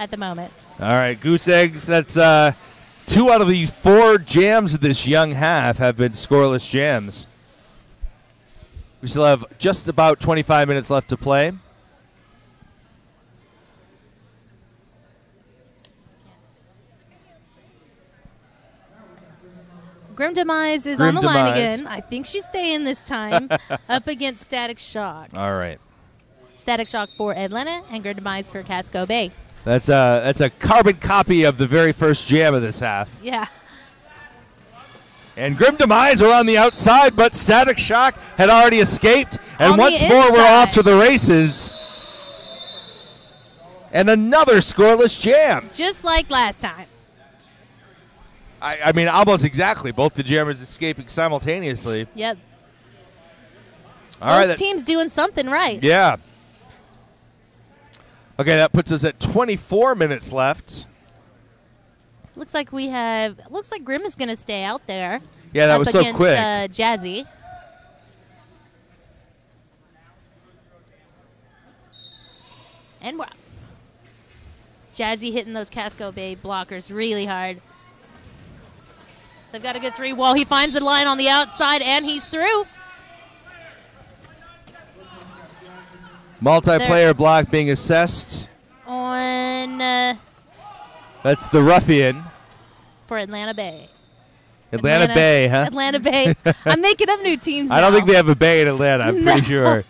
at the moment. All right, Goose Eggs, that's 2 out of the 4 jams of this young half have been scoreless jams. We still have just about 25 minutes left to play. Grim Demise is on the line again. I think she's staying this time up against Static Shock. All right. Static Shock for Atlanta and Grim Demise for Casco Bay. That's a carbon copy of the very first jam of this half. Yeah. And Grim Demise are on the outside, but Static Shock had already escaped. And On once the more, we're inside. off to the races. And another scoreless jam. Just like last time. I mean, almost exactly. Both the jammers escaping simultaneously. Yep. All right. Both teams doing something right. Yeah. Okay, that puts us at 24 minutes left. Looks like Grim is going to stay out there. Yeah, that up was so against, quick. Jazzy. And we're up. Jazzy hitting those Casco Bay blockers really hard. They've got a good 3 wall. He finds the line on the outside, and he's through. Multiplayer block being assessed. On That's the Ruffian. for Atlanta Bay. Atlanta Bay, huh? Atlanta Bay. I'm making up new teams now. I don't think they have a bay in Atlanta, I'm pretty sure.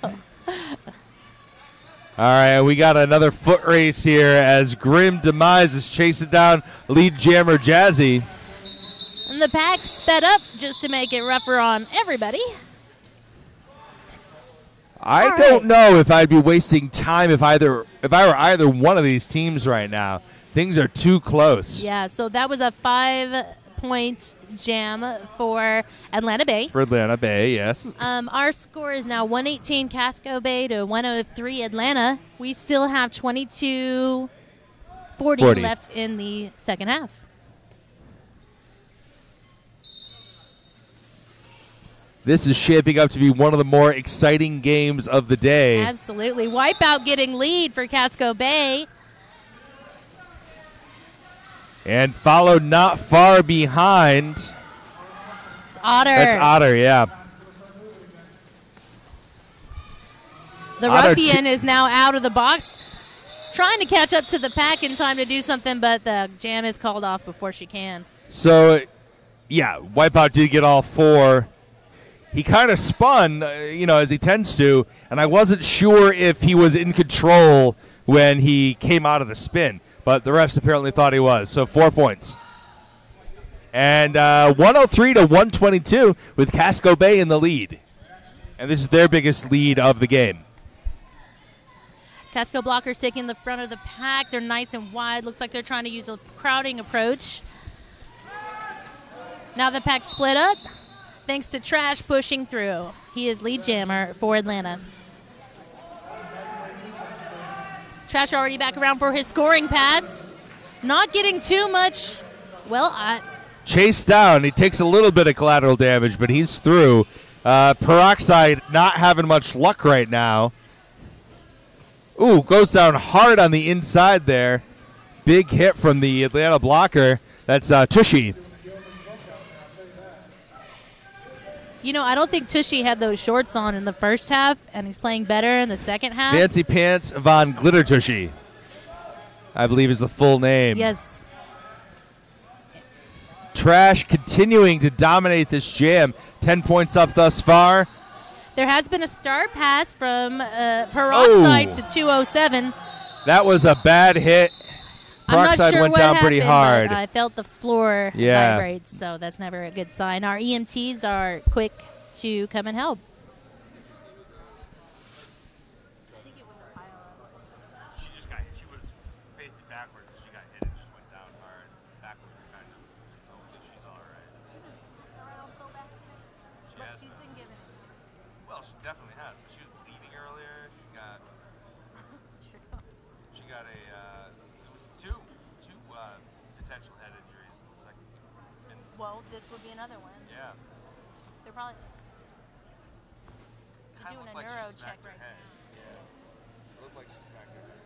All right, we got another foot race here as Grim Demise is chasing down lead jammer Jazzy. And the pack sped up just to make it rougher on everybody. I don't know if I'd be wasting time if I were either one of these teams right now. Things are too close. Yeah, so that was a 5-point jam for Atlanta Bay. For Atlanta Bay, yes. Our score is now 118 Casco Bay to 103 Atlanta. We still have 22-40 left in the second half. This is shaping up to be one of the more exciting games of the day. Absolutely. Wipeout getting lead for Casco Bay. And followed not far behind. It's Otter. That's Otter, yeah. The Ruffian is now out of the box, trying to catch up to the pack in time to do something, but the jam is called off before she can. So, yeah, Wipeout did get all four. He kind of spun, as he tends to, and I wasn't sure if he was in control when he came out of the spin. But the refs apparently thought he was. So 4 points. And 103 to 122 with Casco Bay in the lead. And this is their biggest lead of the game. Casco Blockers taking the front of the pack. They're nice and wide. Looks like they're trying to use a crowding approach. Now the pack split up thanks to Trash pushing through. He is lead jammer for Atlanta. Trash already back around for his scoring pass. Not getting too much. Chased down. He takes a little bit of collateral damage, but he's through. Peroxide not having much luck right now. Ooh, goes down hard on the inside there. Big hit from the Atlanta blocker. That's Tushy. I don't think Tushy had those shorts on in the first half, and he's playing better in the second half. Fancy Pants Von Glitter Tushy, I believe is the full name. Yes. Trash continuing to dominate this jam. 10 points up thus far. There has been a star pass from Peroxide to 207. That was a bad hit. Peroxide went down pretty hard. I felt the floor vibrate, so that's never a good sign. Our EMTs are quick to come and help. She was facing backwards. She got hit and just went down hard, backwards kind of. So she's all right. She's been given it. Well, she definitely has. She was bleeding earlier. She got a. It was two potential head injuries in the second game. Well, this would be another one. Yeah. They're probably doing a neuro check right now. Yeah. It looked like she smacked her head.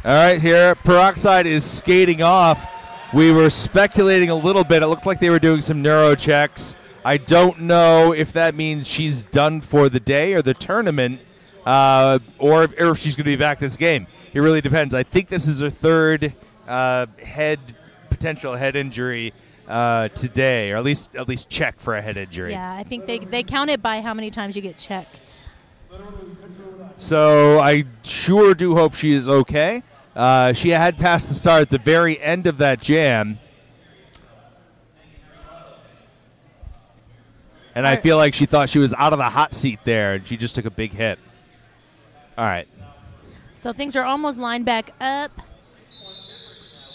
All right, here, Peroxide is skating off. We were speculating a little bit. It looked like they were doing some neuro checks. I don't know if that means she's done for the day or the tournament, or if she's going to be back this game. It really depends. I think this is her third potential head injury today, or at least check for a head injury. Yeah, I think they count it by how many times you get checked. So I sure do hope she is okay. She had passed the start at the very end of that jam. And I feel like she thought she was out of the hot seat there, and she just took a big hit. All right. So things are almost lined back up.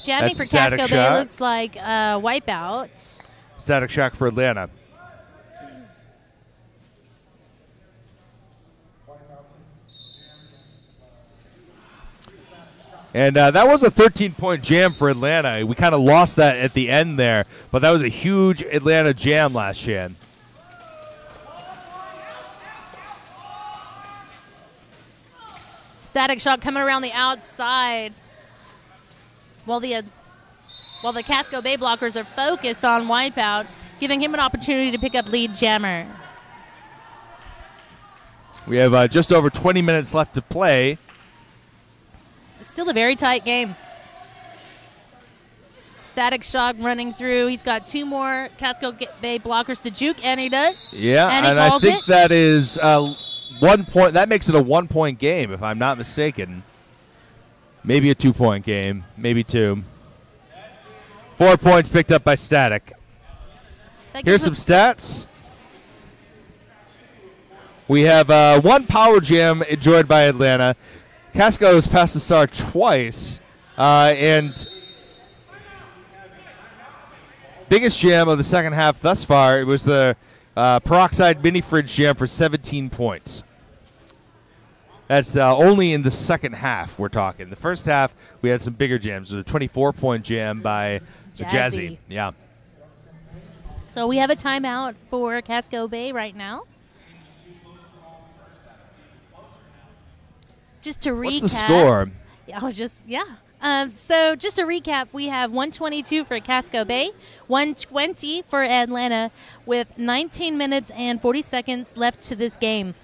Jamming That's for Casco static Bay shock. looks like wipeout. Static shock for Atlanta. And that was a 13-point jam for Atlanta. We kind of lost that at the end there, but that was a huge Atlanta jam last jam. Static shock coming around the outside. While the Casco Bay blockers are focused on wipeout, giving him an opportunity to pick up lead jammer. We have just over 20 minutes left to play. Still a very tight game. Static shock running through. He's got two more Casco Bay blockers to juke, and he does. Yeah, and I think that is 1 point. That makes it a 1 point game, if I'm not mistaken. Maybe a 2 point game, maybe 2. 4 points picked up by Static. Here's some stats. We have one power jam enjoyed by Atlanta. Casco has passed the star twice, and biggest jam of the second half thus far, it was the peroxide mini fridge jam for 17 points. That's only in the second half we're talking. The first half, we had some bigger jams. There's a 24-point jam by Jazzy. Yeah. So we have a timeout for Casco Bay right now. Just to recap. What's the score? So just to recap, we have 122 for Casco Bay, 120 for Atlanta, with 19 minutes and 40 seconds left to this game.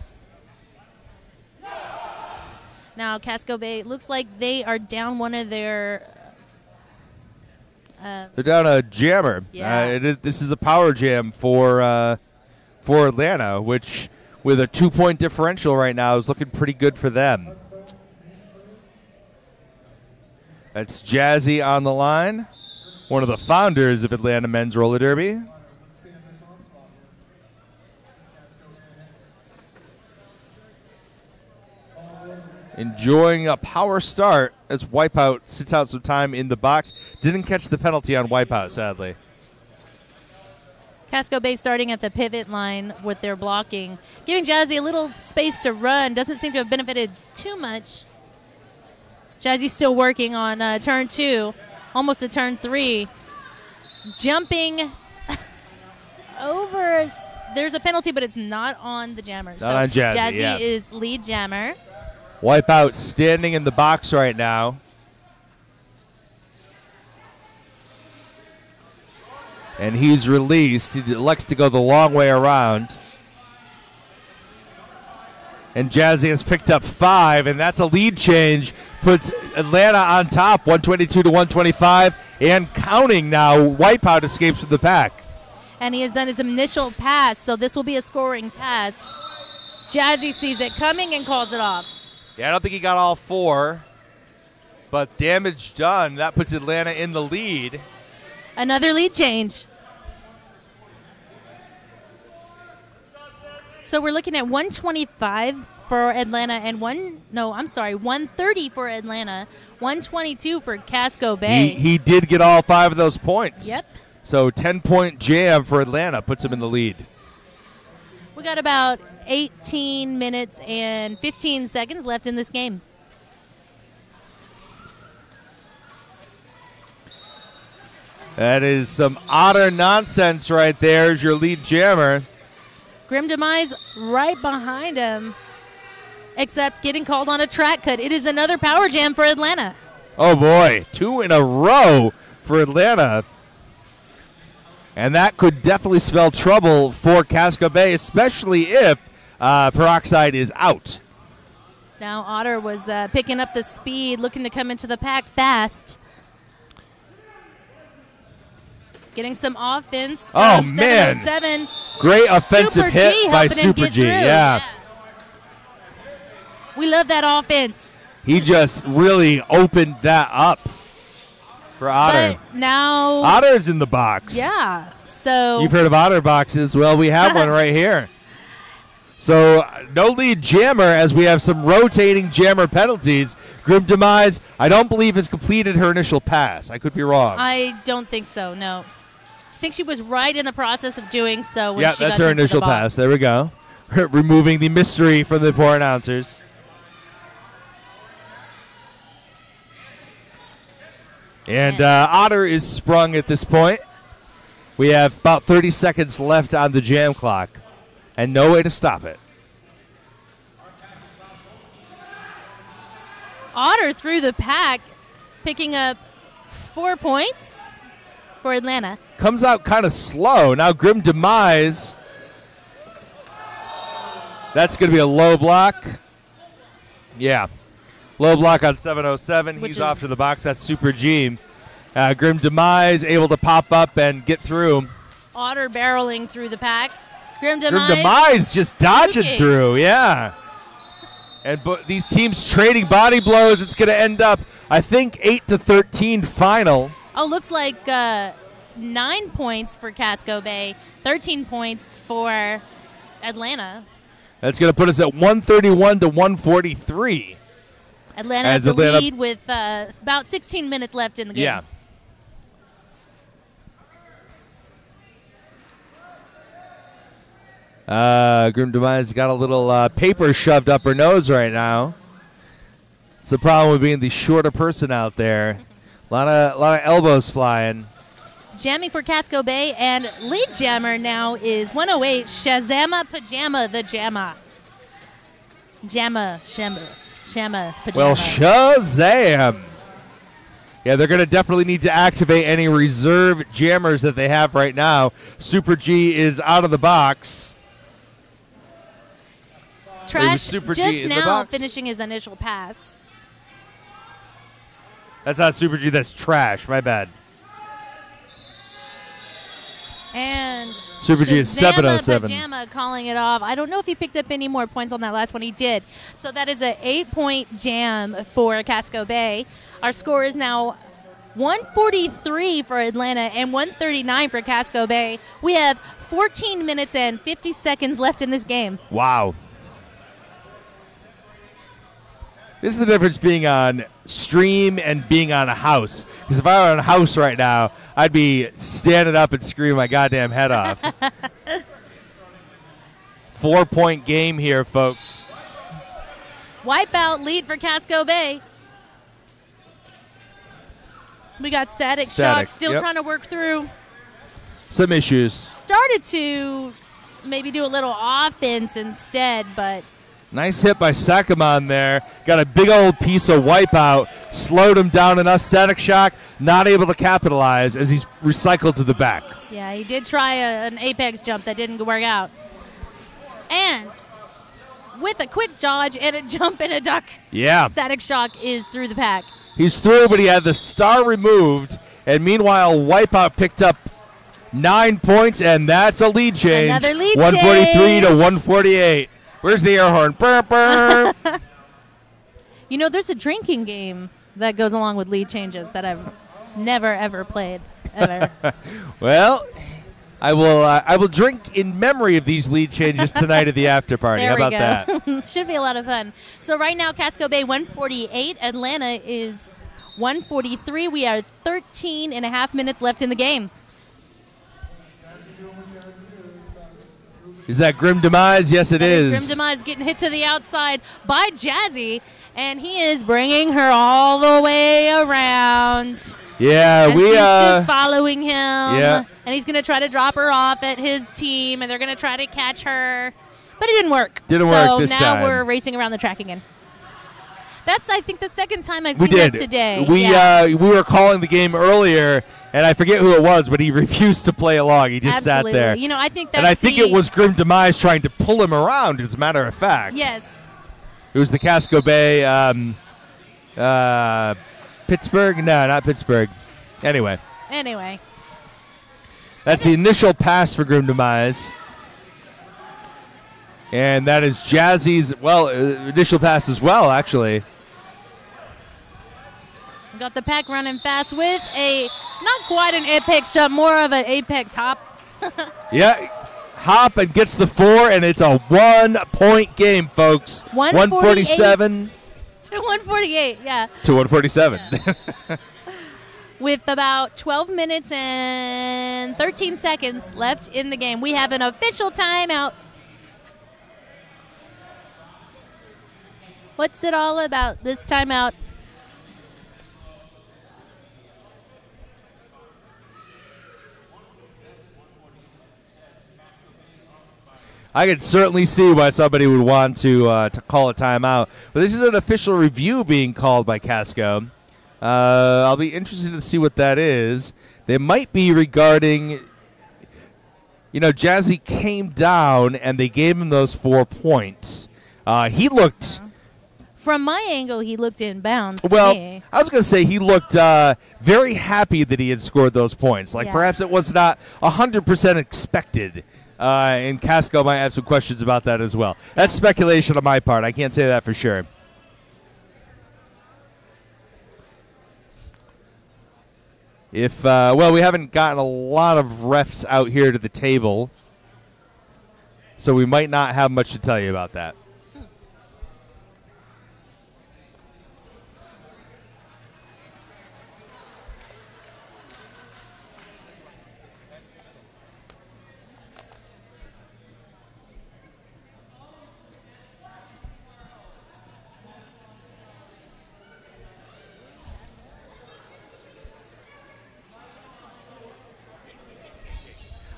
Now, Casco Bay looks like they are down one of their... They're down a jammer. Yeah. This is a power jam for Atlanta, which with a 2 point differential right now is looking pretty good for them. That's Jazzy on the line, one of the founders of Atlanta Men's Roller Derby. Enjoying a power start as Wipeout sits out some time in the box. Didn't catch the penalty on Wipeout, sadly. Casco Bay starting at the pivot line with their blocking, giving Jazzy a little space to run. Doesn't seem to have benefited too much. Jazzy's still working on turn 2, almost to turn 3. Jumping over. There's a penalty, but it's not on the jammer. Not on Jazzy, Jazzy is lead jammer. Wipeout standing in the box right now. And he's released. He elects to go the long way around. And Jazzy has picked up 5, and that's a lead change. Puts Atlanta on top, 122 to 125, and counting now. Wipeout escapes from the pack. And he has done his initial pass, so this will be a scoring pass. Jazzy sees it coming and calls it off. Yeah, I don't think he got all 4, but damage done. That puts Atlanta in the lead. Another lead change. So we're looking at 125 for Atlanta and 130 for Atlanta, 122 for Casco Bay. He did get all 5 of those points. Yep. So 10-point jam for Atlanta puts him in the lead. We got about 18 minutes and 15 seconds left in this game. That is some utter nonsense right there as your lead jammer. Grim Demise right behind him, except getting called on a track cut. It is another power jam for Atlanta. Oh, boy. 2 in a row for Atlanta. And that could definitely spell trouble for Casco Bay, especially if Peroxide is out. Now Otter was picking up the speed, looking to come into the pack fast. Getting some offense from 707. Great offensive Super hit G by helping him Super get G. through. Yeah. We love that offense. He just really opened that up for Otter. But now Otter's in the box. Yeah. So You've heard of Otter boxes. Well, we have one right here. So no lead jammer as we have some rotating jammer penalties. Grim Demise, I don't believe, has completed her initial pass. I could be wrong. I don't think so, no. I think she was right in the process of doing so when she got that's her sent to initial the box. pass. There we go. Removing the mystery from the poor announcers. And Otter is sprung at this point. We have about 30 seconds left on the jam clock and no way to stop it. Otter through the pack, picking up 4 points for Atlanta. Comes out kind of slow. Now Grim Demise. That's going to be a low block. Yeah. Low block on 707. He's off to the box. That's Super G. Grim Demise able to pop up and get through. Otter barreling through the pack. Grim Demise Demise just dodging juking through. Yeah. And these teams trading body blows. It's going to end up, I think, 8-13 final. Oh, looks like 9 points for Casco Bay, 13 points for Atlanta. That's going to put us at 131-143. Atlanta has the lead with about 16 minutes left in the game. Yeah. Grim Demise got a little paper shoved up her nose right now. It's the problem with being the shorter person out there. A lot of elbows flying. Jamming for Casco Bay, and lead jammer now is 108, Shazama Pajama the Jamma. Jamma Pajama. Well, Shazam! Yeah, they're going to definitely need to activate any reserve jammers that they have right now. Super G is out of the box. Trash Super just G in the now box. finishing his initial pass. That's not Super G, that's Trash. My bad. And Super G is 707. Pajama calling it off. I don't know if he picked up any more points on that last one. He did. So that is an 8-point jam for Casco Bay. Our score is now 143 for Atlanta and 139 for Casco Bay. We have 14 minutes and 50 seconds left in this game. Wow. This is the difference being on stream and being on a house. Because if I were on a house right now, I'd be standing up and screaming my goddamn head off. 4-point game here, folks. Wipeout lead for Casco Bay. We got Static Shock still trying to work through. Some issues. Started to maybe do a little offense instead, but Nice hit by Sakamon there. Got a big old piece of Wipeout. Slowed him down enough. Static Shock not able to capitalize as he's recycled to the back. yeah, he did try an apex jump that didn't work out. And with a quick dodge and a jump and a duck, Yeah. Static Shock is through the pack. He's through, but he had the star removed. And meanwhile, Wipeout picked up 9 points, and that's a lead change. Another lead 143 to change. 148. Where's the air horn? Burr, burr. You know, there's a drinking game that goes along with lead changes that I've never, ever played, ever. Well, I will drink in memory of these lead changes tonight at the after party. There How we about go. that? Should be a lot of fun. So right now, Casco Bay 148. Atlanta is 143. We are 13 and a half minutes left in the game. Is that Grim Demise? Yes, it is. Grim Demise getting hit to the outside by Jazzy, and he is bringing her all the way around. Yeah, And she's just following him. Yeah. And he's going to try to drop her off at his team, and they're going to try to catch her. But it didn't work. Didn't work this So now time. we're racing around the track again. That's, I think, the second time I've We seen did that today. We were calling the game earlier, and I forget who it was, but he refused to play along. He just Absolutely. sat there. You know, I think that's And I think it was Grim Demise trying to pull him around, as a matter of fact. Yes. It was the Casco Bay, Pittsburgh? No, not Pittsburgh. Anyway. That's the initial pass for Grim Demise. And that is Jazzy's, initial pass as well, actually. Got the pack running fast with not quite an apex shot, more of an apex hop. Yeah, hop and gets the 4, and it's a 1-point game, folks. 147 to 148, yeah. To 147. Yeah. With about 12 minutes and 13 seconds left in the game, we have an official timeout. What's it all about, this timeout? I could certainly see why somebody would want to call a timeout. But this is an official review being called by Casco. I'll be interested to see what that is. They might be regarding, Jazzy came down and they gave him those 4 points. He looked... From my angle, he looked in bounds to Well, me. I was going to say he looked very happy that he had scored those points. Like perhaps it was not 100% expected. And Casco might have some questions about that as well. That's speculation on my part. I can't say that for sure. If we haven't gotten a lot of refs out here to the table, so we might not have much to tell you about that.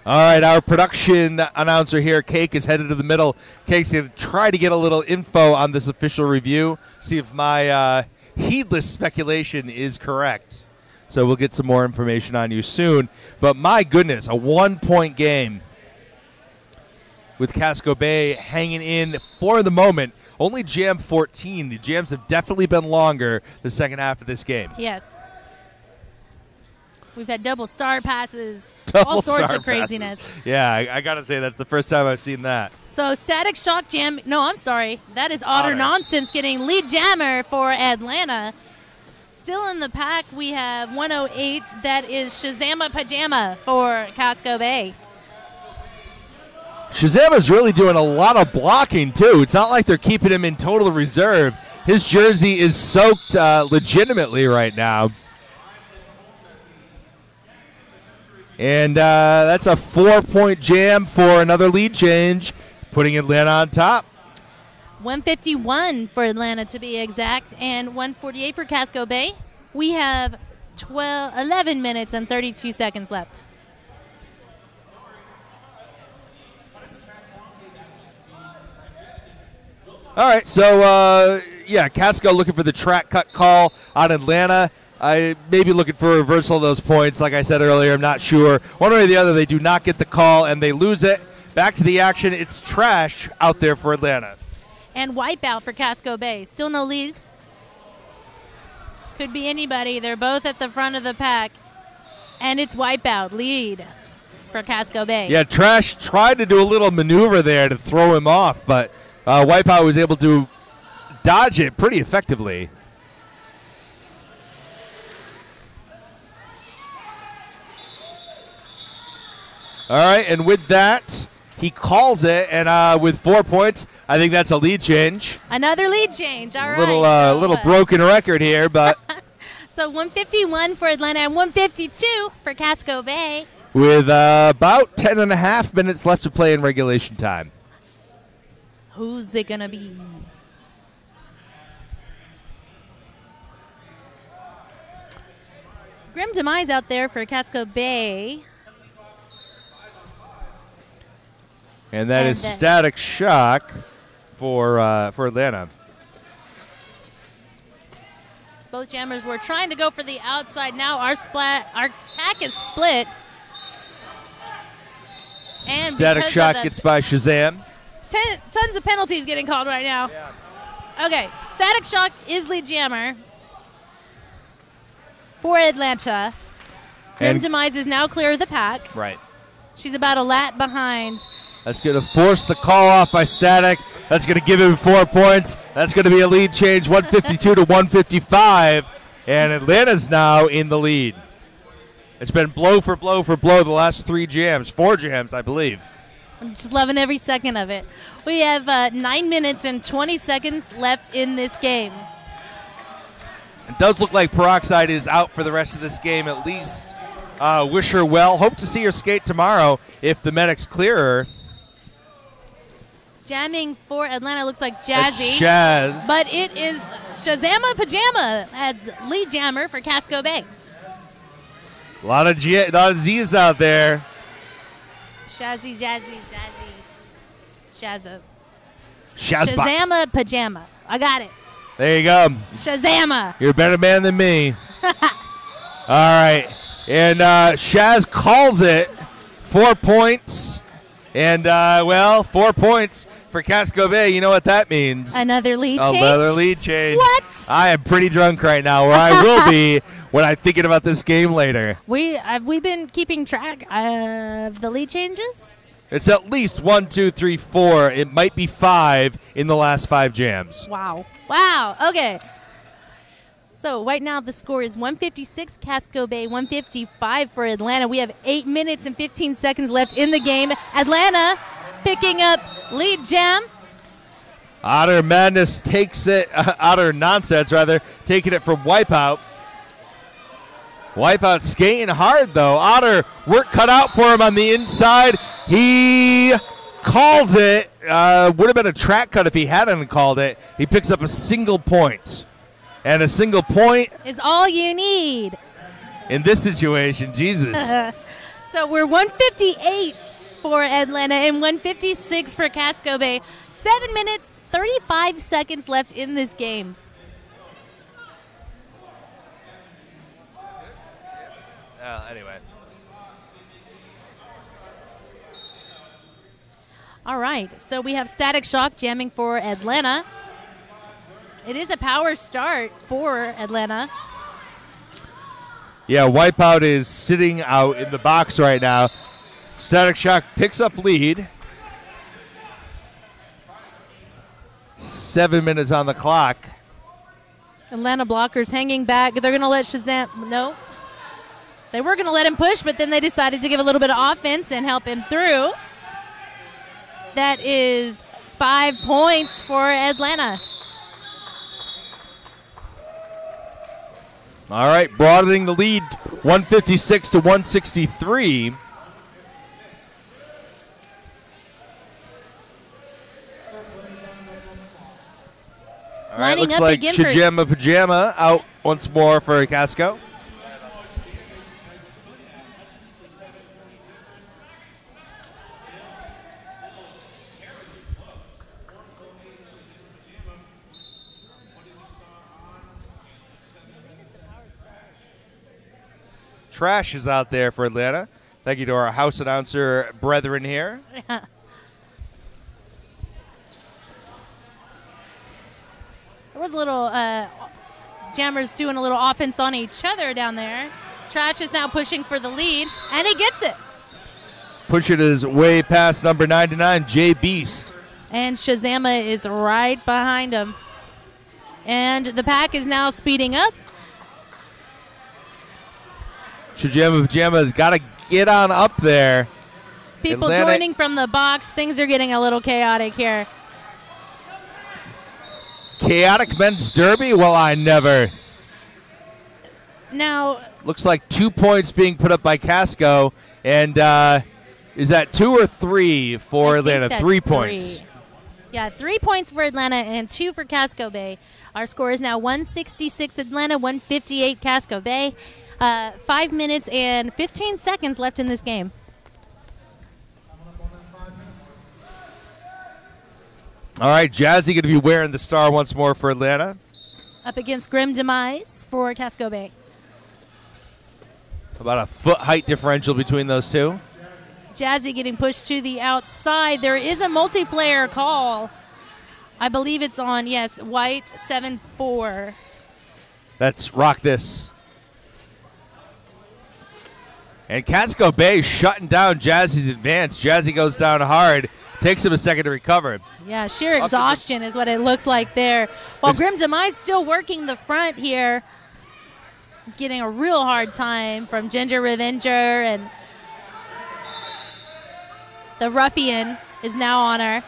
All right, our production announcer here, Cake, is headed to the middle. Cake's going to try to get a little info on this official review, see if my heedless speculation is correct. So we'll get some more information on you soon. But my goodness, a 1-point game with Casco Bay hanging in for the moment. Only jam 14. The jams have definitely been longer the second half of this game. Yes. We've had double star passes, Double all sorts star of craziness. passes. Yeah, I got to say, that's the first time I've seen that. So Static Shock Jam, no, I'm sorry. That is Otter Nonsense getting lead jammer for Atlanta. Still in the pack, we have 108. That is Shazama Pajama for Casco Bay. Shazama's really doing a lot of blocking, too. It's not like they're keeping him in total reserve. His jersey is soaked legitimately right now. And that's a 4-point jam for another lead change, putting Atlanta on top. 151 for Atlanta to be exact, and 148 for Casco Bay. We have 11 minutes and 32 seconds left. All right, so, Casco looking for the track cut call on Atlanta. I may be looking for a reversal of those points. Like I said earlier, I'm not sure. One way or the other, they do not get the call, and they lose it. Back to the action. It's trash out there for Atlanta. And wipeout for Casco Bay. Still no lead. Could be anybody. They're both at the front of the pack. And it's wipeout. Lead for Casco Bay. Yeah, Trash tried to do a little maneuver there to throw him off, but Wipeout was able to dodge it pretty effectively. All right, and with that, he calls it, and with 4 points, I think that's a lead change. Another lead change. All right. Little broken record here, but so 151 for Atlanta and 152 for Casco Bay. With about 10.5 minutes left to play in regulation time. Who's it gonna be? Grim Demise out there for Casco Bay. And that is Static Shock for Atlanta. Both jammers were trying to go for the outside. Now our pack is split. And Static because Shock of gets by Shazam. tons of penalties getting called right now. Yeah. Okay, Static Shock is lead jammer for Atlanta. Grim And- Demise is now clear of the pack. Right. She's about a lap behind. That's going to force the call off by Static. That's going to give him 4 points. That's going to be a lead change, 152 to 155. And Atlanta's now in the lead. It's been blow for blow for blow the last 4 jams, I believe. I'm just loving every second of it. We have 9 minutes and 20 seconds left in this game. It does look like Peroxide is out for the rest of this game at least. Wish her well. Hope to see her skate tomorrow if the medics clear her. Jamming for Atlanta looks like Jazzy. It's Shaz. But it is Shazama Pajama as lead jammer for Casco Bay. A lot of Z's out there. Shazzy, Jazzy, Shazza. Shazbot. Shazama Pajama. I got it. There you go. Shazama. You're a better man than me. All right. And Shaz calls it. 4 points. And, 4 points for Casco Bay. You know what that means. Another lead change? Another lead change. What? I am pretty drunk right now, or I will be when I'm thinking about this game later. Have we been keeping track of the lead changes? It's at least 1, 2, 3, 4. It might be 5 in the last 5 jams. Wow. Wow. Okay. So right now the score is 156 Casco Bay, 155 for Atlanta. We have 8 minutes and 15 seconds left in the game. Atlanta picking up lead jam. Otter Madness takes it, Otter Nonsense rather, taking it from Wipeout. Wipeout skating hard though. Otter, work cut out for him on the inside. He calls it. Would have been a track cut if he hadn't called it. He picks up a single point. And a single point Is all you need. in this situation, Jesus. So we're 158 for Atlanta and 156 for Casco Bay. 7 minutes, 35 seconds left in this game. Anyway. All right, so we have Static Shock jamming for Atlanta. It is a power start for Atlanta. Yeah, Wipeout is sitting out in the box right now. Static Shock picks up lead. 7 minutes on the clock. Atlanta blockers hanging back. They're going to let Shazam. No. They were going to let him push, but then they decided to give a little bit of offense and help him through. That is 5 points for Atlanta. All right, broadening the lead, 156 to 163. All right, Lining looks up like again for- Shajama Pajama out once more for Casco. Trash is out there for Atlanta. Thank you to our house announcer brethren here. There was a little jammers doing a little offense on each other down there. Trash is now pushing for the lead, and he gets it. Pushing his way past number 99, Jay Beast. And Shazama is right behind him. And the pack is now speeding up. Shajama Pajama's got to get on up there. People Atlanta- joining from the box. Things are getting a little chaotic here. Chaotic Men's Derby? Well, I never. Now, Looks like 2 points being put up by Casco. And is that 2 or 3 for I think Atlanta? that's 3 points. Yeah, 3 points for Atlanta and 2 for Casco Bay. Our score is now 166 Atlanta, 158 Casco Bay. 5 minutes and 15 seconds left in this game. All right, Jazzy going to be wearing the star once more for Atlanta. up against Grim Demise for Casco Bay. About a foot height differential between those two. Jazzy getting pushed to the outside. There is a multiplayer call. I believe it's on, yes, White 7-4. That's rock this. And Casco Bay shutting down Jazzy's advance. Jazzy goes down hard. Takes him a second to recover. Yeah, sheer exhaustion is what it looks like there. While Grim Demise still working the front here. Getting a real hard time from Ginger Revenger, and the ruffian is now on her.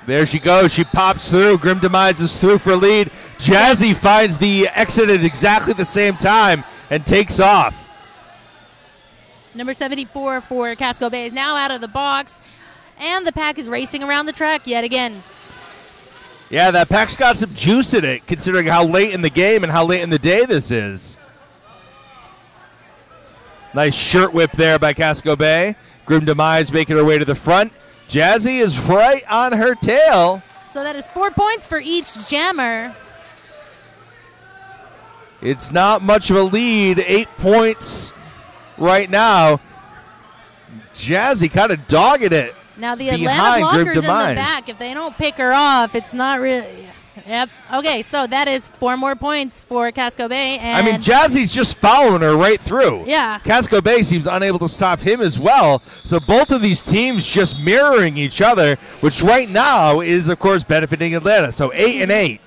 There she goes. She pops through. Grim Demise is through for lead. Jazzy finds the exit at exactly the same time and takes off. Number 74 for Casco Bay is now out of the box, and the pack is racing around the track yet again. Yeah, that pack's got some juice in it, considering how late in the game and how late in the day this is. Nice shirt whip there by Casco Bay. Grim Demise making her way to the front. Jazzy is right on her tail. So that is 4 points for each jammer. It's not much of a lead. 8 points right now. Jazzy kind of dogging it. Now the behind Atlanta Grim blockers in the Demise. back. If they don't pick her off, it's not really. Yep. Okay, so that is 4 more points for Casco Bay. And I mean, Jazzy's just following her right through. Yeah. Casco Bay seems unable to stop him as well. So both of these teams just mirroring each other, which right now is, of course, benefiting Atlanta. So 8-8.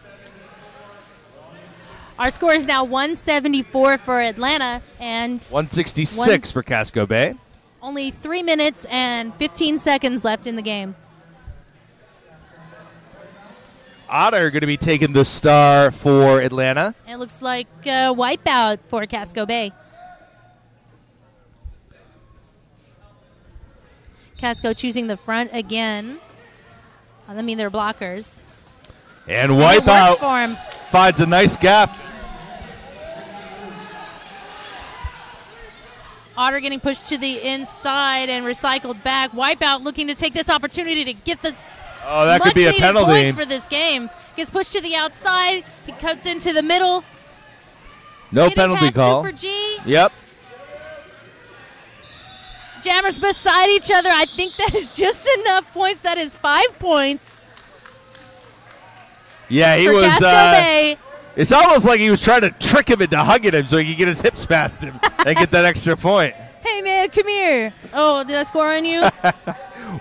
Our score is now 174 for Atlanta and 166 for Casco Bay. only 3 minutes and 15 seconds left in the game. Otter going to be taking the star for Atlanta. It looks like a wipeout for Casco Bay. Casco choosing the front again. I mean, they're blockers. And And it works Wipeout for him. finds a nice gap. Otter getting pushed to the inside and recycled back. Wipeout looking to take this opportunity to get this Oh, that could be a much-needed penalty. points for this game. Gets pushed to the outside. He cuts into the middle. No Getting penalty past call. Super G. Yep. Jammers beside each other. I think that is just enough points. That is 5 points Yeah, he for was. Casco Bay. It's almost like he was trying to trick him into hugging him so he could get his hips past him and get that extra point. Hey, man, come here. Oh, did I score on you?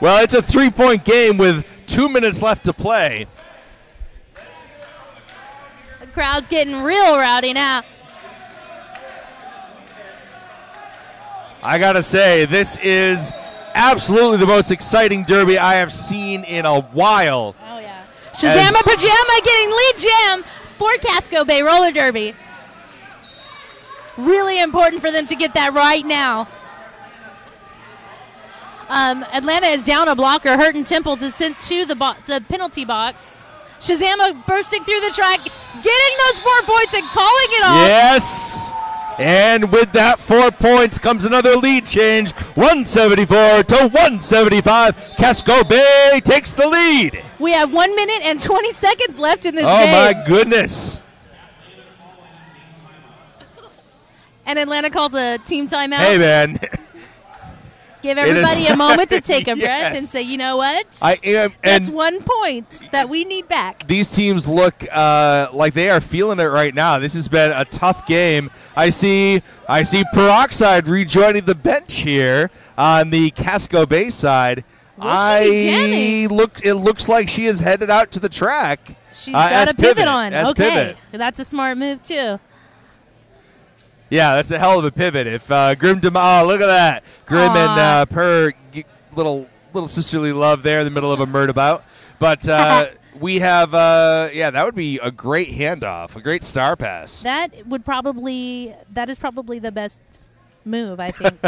Well, it's a 3-point game with 2 minutes left to play. The crowd's getting real rowdy now. I got to say, this is absolutely the most exciting derby I have seen in a while. Oh, yeah. Shazama Pajama getting lead jam for Casco Bay Roller Derby. Really important for them to get that right now. Atlanta is down a blocker. Hurton Temples is sent to the penalty box. Shazama bursting through the track, getting those 4 points and calling it off. Yes. And with that 4 points comes another lead change. 174 to 175. Casco Bay takes the lead. We have 1 minute and 20 seconds left in this Oh, game. my goodness. And Atlanta calls a team timeout. Hey, man. Give everybody a moment to take a Yes. breath and say, you know what? I am, That's and 1 point that we need back. these teams look like they are feeling it right now. This has been a tough game. I see Peroxide rejoining the bench here on the Casco Bay side. Was she jamming? It looks like she is headed out to the track. She's got as a pivot on. as Okay. pivot. That's a smart move, too. Yeah, that's a hell of a pivot. If Grim look at that. Grim Aw. and little sisterly love there in the middle of a murdabout. But we have, that would be a great handoff, a great star pass. That is probably the best move, I think.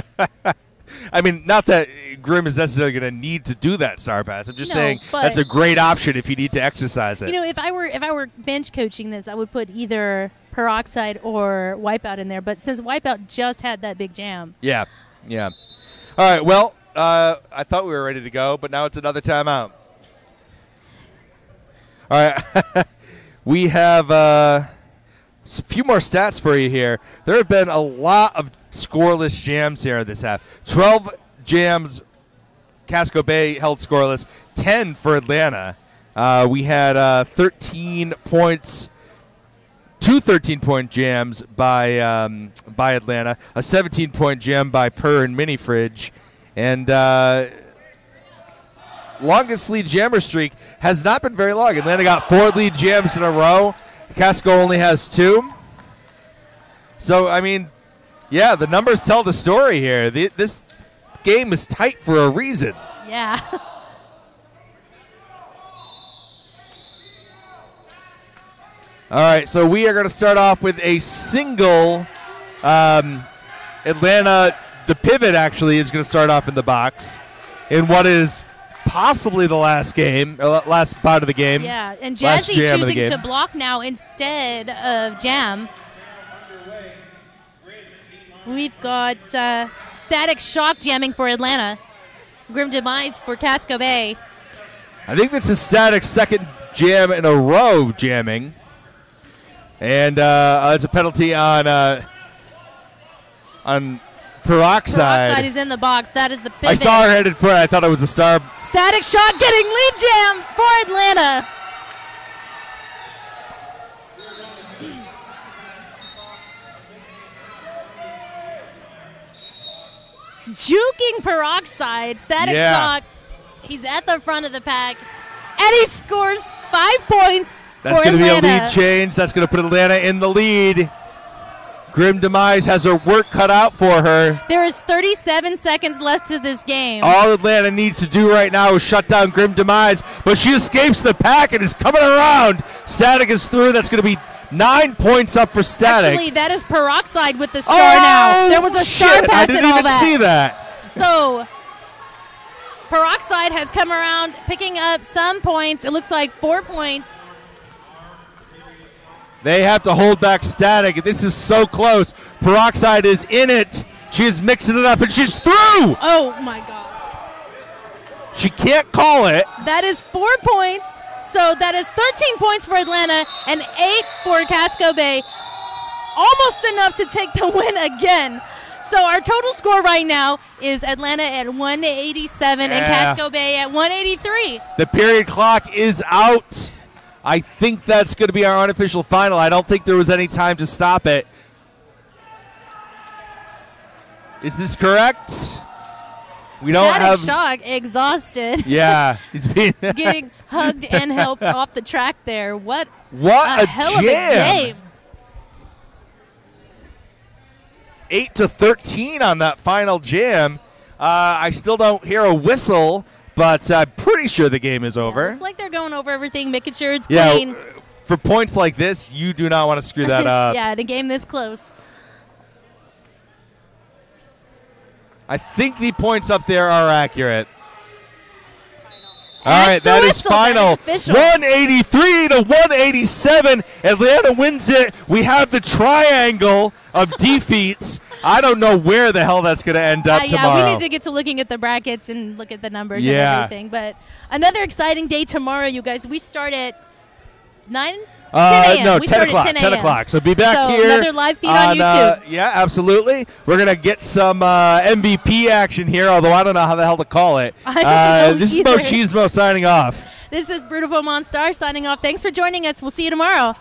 I mean, not that Grim is necessarily going to need to do that star pass. I'm just No, saying but- that's a great option if you need to exercise it. You know, if I were bench coaching this, I would put either Peroxide or Wipeout in there. But since Wipeout just had that big jam, Yeah. All right, well, I thought we were ready to go, but now it's another timeout. All right. We have a few more stats for you here. There have been a lot of scoreless jams here this half. 12 jams Casco Bay held scoreless, 10 for Atlanta. We had 13 points, two 13-point jams by Atlanta, a 17-point jam by Purr and Mini Fridge, and longest lead jammer streak has not been very long. Atlanta got 4 lead jams in a row. Casco only has 2. So, I mean, yeah, the numbers tell the story here. This game is tight for a reason. Yeah. All right, so we are going to start off with a single. Atlanta, the pivot actually is going to start off in the box in what is possibly the last game, last part of the game. Yeah, and Jazzy choosing to block now instead of jam. We've got Static Shock jamming for Atlanta. Grim Demise for Casco Bay. I think this is Static's second jam in a row jamming. And it's a penalty on Peroxide. Peroxide is in the box. That is the pivot. I saw her headed for it. I thought it was a star. Static Shock getting lead jam for Atlanta. Juking Peroxide. Static Shock. He's at the front of the pack. And he scores 5 points. That's going to be a lead change. That's going to put Atlanta in the lead. Grim Demise has her work cut out for her. There is 37 seconds left to this game. All Atlanta needs to do right now is shut down Grim Demise, but she escapes the pack and is coming around. Static is through. That's going to be 9 points up for Static. Actually, that is Peroxide with the star now. There was a star pass and all that. I didn't even see that. So Peroxide has come around, picking up some points. It looks like 4 points. They have to hold back Static. This is so close. Peroxide is in it. She is mixing it up, and she's through. Oh, my God. She can't call it. That is 4 points. So that is 13 points for Atlanta and 8 for Casco Bay. Almost enough to take the win again. So our total score right now is Atlanta at 187 and Casco Bay at 183. The period clock is out. I think that's going to be our unofficial final. I don't think there was any time to stop it. Is this correct? We don't have Shock, exhausted. Yeah, he's being getting hugged and helped off the track there. What a hell jam. Of a game. 8-13 on that final jam. I still don't hear a whistle, but I'm pretty sure the game is over. It's like they're going over everything, making sure it's clean. For points like this, you do not want to screw that up. Yeah, in a game this close. I think the points up there are accurate. All right, that is final. 183 to 187. Atlanta wins it. We have the triangle of defeats. I don't know where the hell that's going to end up tomorrow. Yeah, we need to get to looking at the brackets and look at the numbers and everything. But another exciting day tomorrow, you guys. We start at 9? 10 a.m. No, we 10 o'clock. 10 o'clock. So be back here. Another live feed on YouTube. Yeah, absolutely. We're going to get some MVP action here, although I don't know how the hell to call it. This is Mo Cheesemo signing off. This is Brutiful Monstar signing off. Thanks for joining us. We'll see you tomorrow.